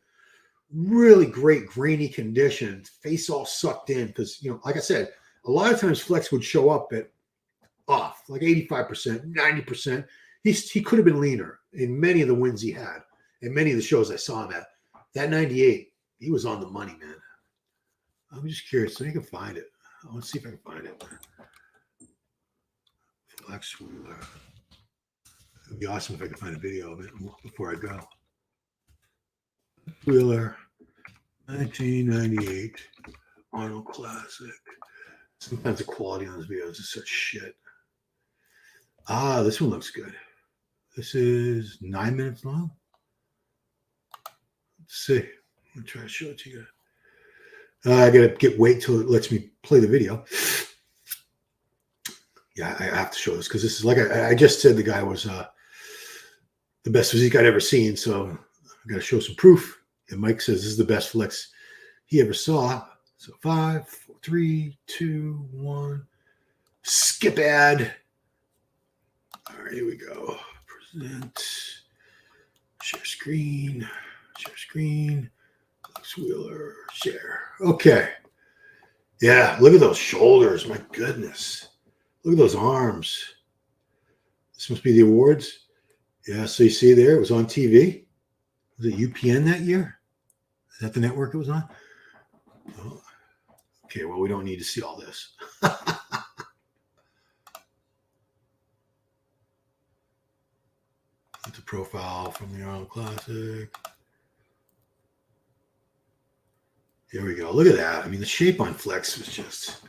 Really great grainy condition, face all sucked in because, like I said, a lot of times flex would show up at off, like 85%, 90%. He could have been leaner in many of the wins he had and many of the shows I saw him at. That 98, he was on the money, man. I'm just curious. So you can find it. I want to see if I can find it. Flex Wheeler. It'd be awesome if I could find a video of it before I go. Wheeler, 1998 Arnold Classic. Sometimes the quality on those videos is such shit. This one looks good. This is 9 minutes long. Let's see. I'm gonna try to show it to you guys. I gotta wait till it lets me play the video. Yeah, I have to show this because this is like I just said the guy was the best physique I'd ever seen. So I got to show some proof. And Mike says this is the best flex he ever saw. So 5, 4, 3, 2, 1. Skip ad. All right, here we go. Present. Share screen. Share screen. Flex Wheeler. Share. Okay. Yeah, look at those shoulders. My goodness. Look at those arms. This must be the awards. Yeah, so you see there, it was on TV. Was it UPN that year? Is that the network it was on? Oh. Okay, well, we don't need to see all this. That's a profile from the Arnold Classic. Here we go. Look at that. I mean, the shape on flex was just...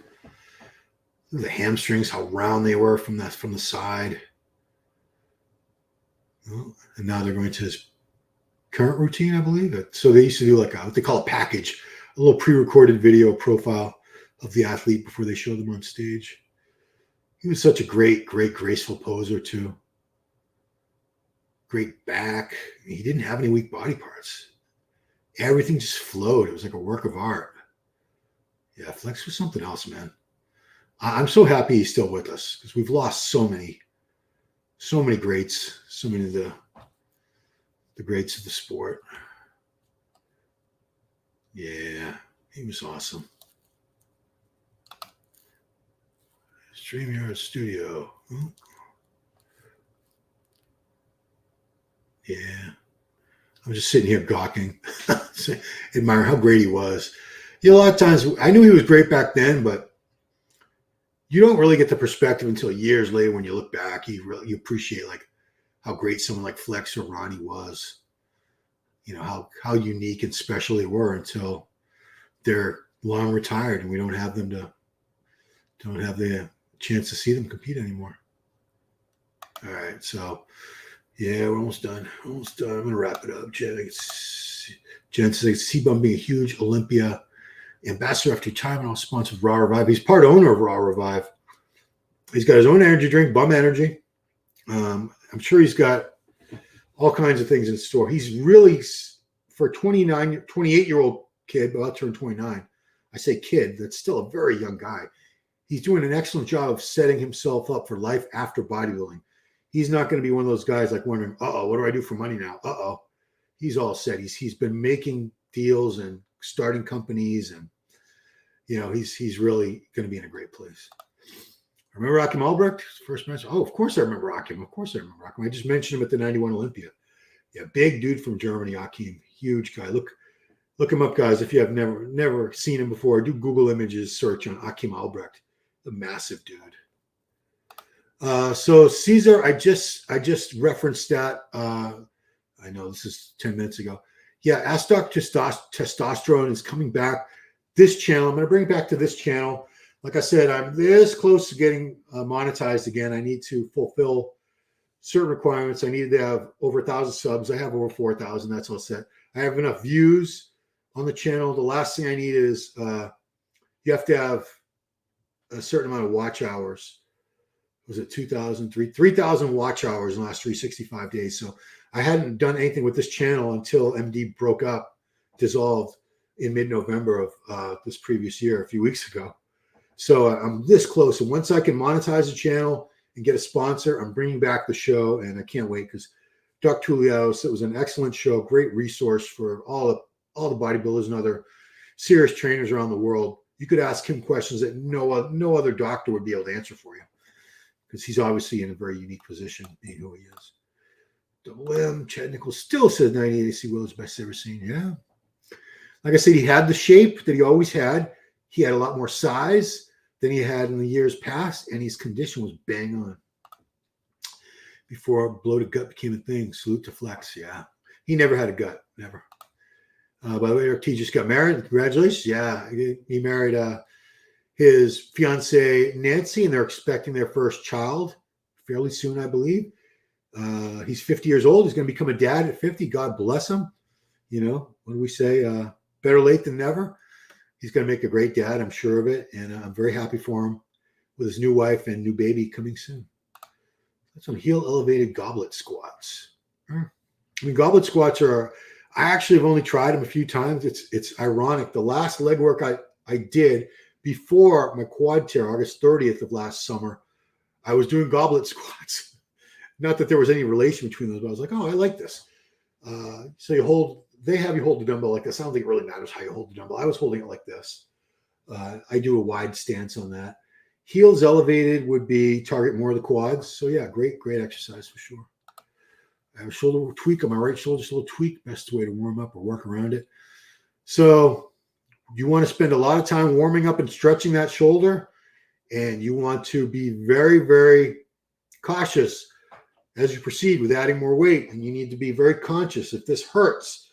Look at the hamstrings, how round they were from the side. Oh, and now they're going to his current routine, I believe. So they used to do like what they call a package, a little pre-recorded video profile of the athlete before they showed them on stage. He was such a great, graceful poser too. Great back. He didn't have any weak body parts. Everything just flowed. It was like a work of art. Yeah, flex was something else, man. I'm so happy he's still with us because we've lost so many greats, so many of the greats of the sport. Yeah, he was awesome. StreamYard Studio. Oh. Yeah. I'm just sitting here gawking, admiring how great he was. A lot of times I knew he was great back then, but you don't really get the perspective until years later when you look back. You appreciate like how great someone like Flex or Ronnie was. How unique and special they were until they're long retired and we don't have the chance to see them compete anymore. All right, so yeah, we're almost done. I'm gonna wrap it up. Jen says C-Bum being a huge Olympia ambassador after retirement, I'll sponsor Raw Revive. He's part owner of Raw Revive. He's got his own energy drink, Bum Energy. I'm sure he's got all kinds of things in store. He's really for a 28-year-old kid, about to turn 29, I say kid, that's still a very young guy. He's doing an excellent job of setting himself up for life after bodybuilding. He's not going to be one of those guys like wondering, what do I do for money now? He's all set. He's been making deals and starting companies, and he's really going to be in a great place. Remember Akim Albrecht? First mention. Oh, of course I remember Akim. I just mentioned him at the 91 Olympia. Yeah, big dude from Germany, Akim. Huge guy. Look him up, guys. If you have never seen him before, do Google images search on Akim Albrecht. The massive dude. So Caesar, I just referenced that. I know this is 10 minutes ago. Yeah, Ask Dr. Testosterone is coming back. This channel, I'm going to bring it back to this channel. Like I said, I'm this close to getting monetized again. I need to fulfill certain requirements. I needed to have over 1,000 subs. I have over 4,000. That's all set. I have enough views on the channel. The last thing I need is you have to have a certain amount of watch hours. Was it 3,000 watch hours in the last 365 days. So I hadn't done anything with this channel until MD broke up, dissolved in mid-November of this previous year, a few weeks ago. So I'm this close. And once I can monetize the channel and get a sponsor, I'm bringing back the show. And I can't wait because Doc Tulios, it was an excellent show, great resource for all the bodybuilders and other serious trainers around the world. You could ask him questions that no other doctor would be able to answer for you, because he's obviously in a very unique position, being who he is. Double M, Chad Nichols still says 98 AC Will is best ever seen. Yeah. Like I said, he had the shape that he always had. He had a lot more size than he had in the years past, and his condition was bang on. Before bloated gut became a thing, salute to Flex. Yeah. He never had a gut, never. By the way, Eric T just got married. Congratulations. Yeah. He married his fiancee, Nancy, and they're expecting their first child fairly soon, I believe. He's 50 years old. He's going to become a dad at 50. God bless him. What do we say? Better late than never. He's going to make a great dad. I'm sure of it. And I'm very happy for him with his new wife and new baby coming soon. That's some heel elevated goblet squats. Goblet squats I actually have only tried them a few times. It's ironic. The last leg work I did before my quad tear, August 30th of last summer, I was doing goblet squats. Not that there was any relation between those, but I was like, I like this. So they have you hold the dumbbell like this. I don't think it really matters how you hold the dumbbell. I was holding it like this. I do a wide stance on that. Heels elevated would be target more of the quads. So yeah, great exercise for sure. I have a shoulder tweak on my right shoulder, just a little tweak, best way to warm up or work around it. So you want to spend a lot of time warming up and stretching that shoulder, and you want to be very, very cautious as you proceed with adding more weight. And you need to be very conscious. If this hurts,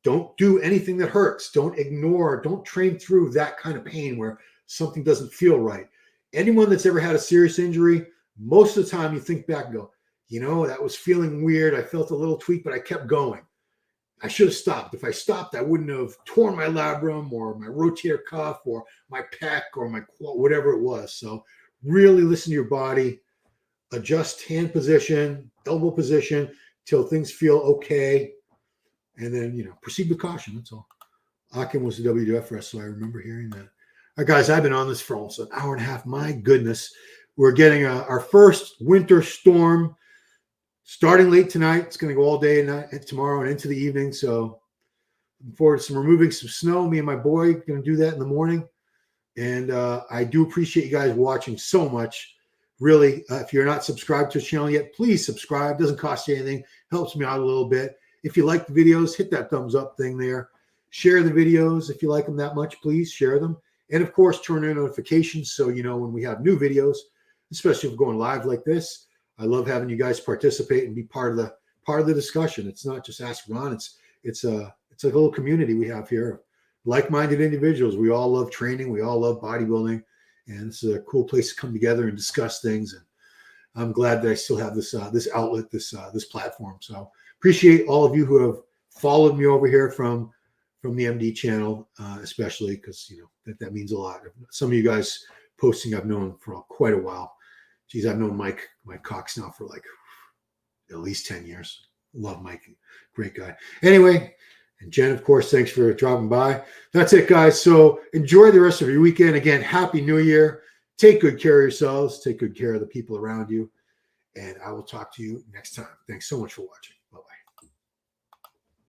don't do anything that hurts. Don't ignore, don't train through that kind of pain where something doesn't feel right. Anyone that's ever had a serious injury, most of the time you think back and go, that was feeling weird. I felt a little tweak, but I kept going. I should have stopped. If I stopped, I wouldn't have torn my labrum or my rotator cuff or my pec or my quad, whatever it was. So really listen to your body, adjust hand position, elbow position till things feel okay. And then, proceed with caution. That's all. Akim was a WWF wrestler. I remember hearing that. All right, guys, I've been on this for almost an hour and a half. My goodness. We're getting our first winter storm starting late tonight. It's going to go all day and tomorrow and into the evening. So looking forward to removing some snow. Me and my boy are going to do that in the morning. And I do appreciate you guys watching so much. Really, if you're not subscribed to the channel yet, please subscribe. It doesn't cost you anything. Helps me out a little bit. If you like the videos, hit that thumbs up thing there. Share the videos. If you like them that much, please share them. And of course, turn on notifications so you know when we have new videos, especially if we're going live like this. I love having you guys participate and be part of the discussion. It's not just Ask Ron. It's a little community we have here, like-minded individuals. We all love training. We all love bodybuilding, and it's a cool place to come together and discuss things. And I'm glad that I still have this outlet, this platform. So appreciate all of you who have followed me over here from the MD channel, especially because that means a lot. Some of you guys posting I've known for quite a while. Geez, I've known Mike Cox now for like at least 10 years. Love Mike. Great guy. Anyway, And Jen, of course, thanks for dropping by. That's it, guys. So enjoy the rest of your weekend. Again, Happy New Year. Take good care of yourselves. Take good care of the people around you. And I will talk to you next time. Thanks so much for watching.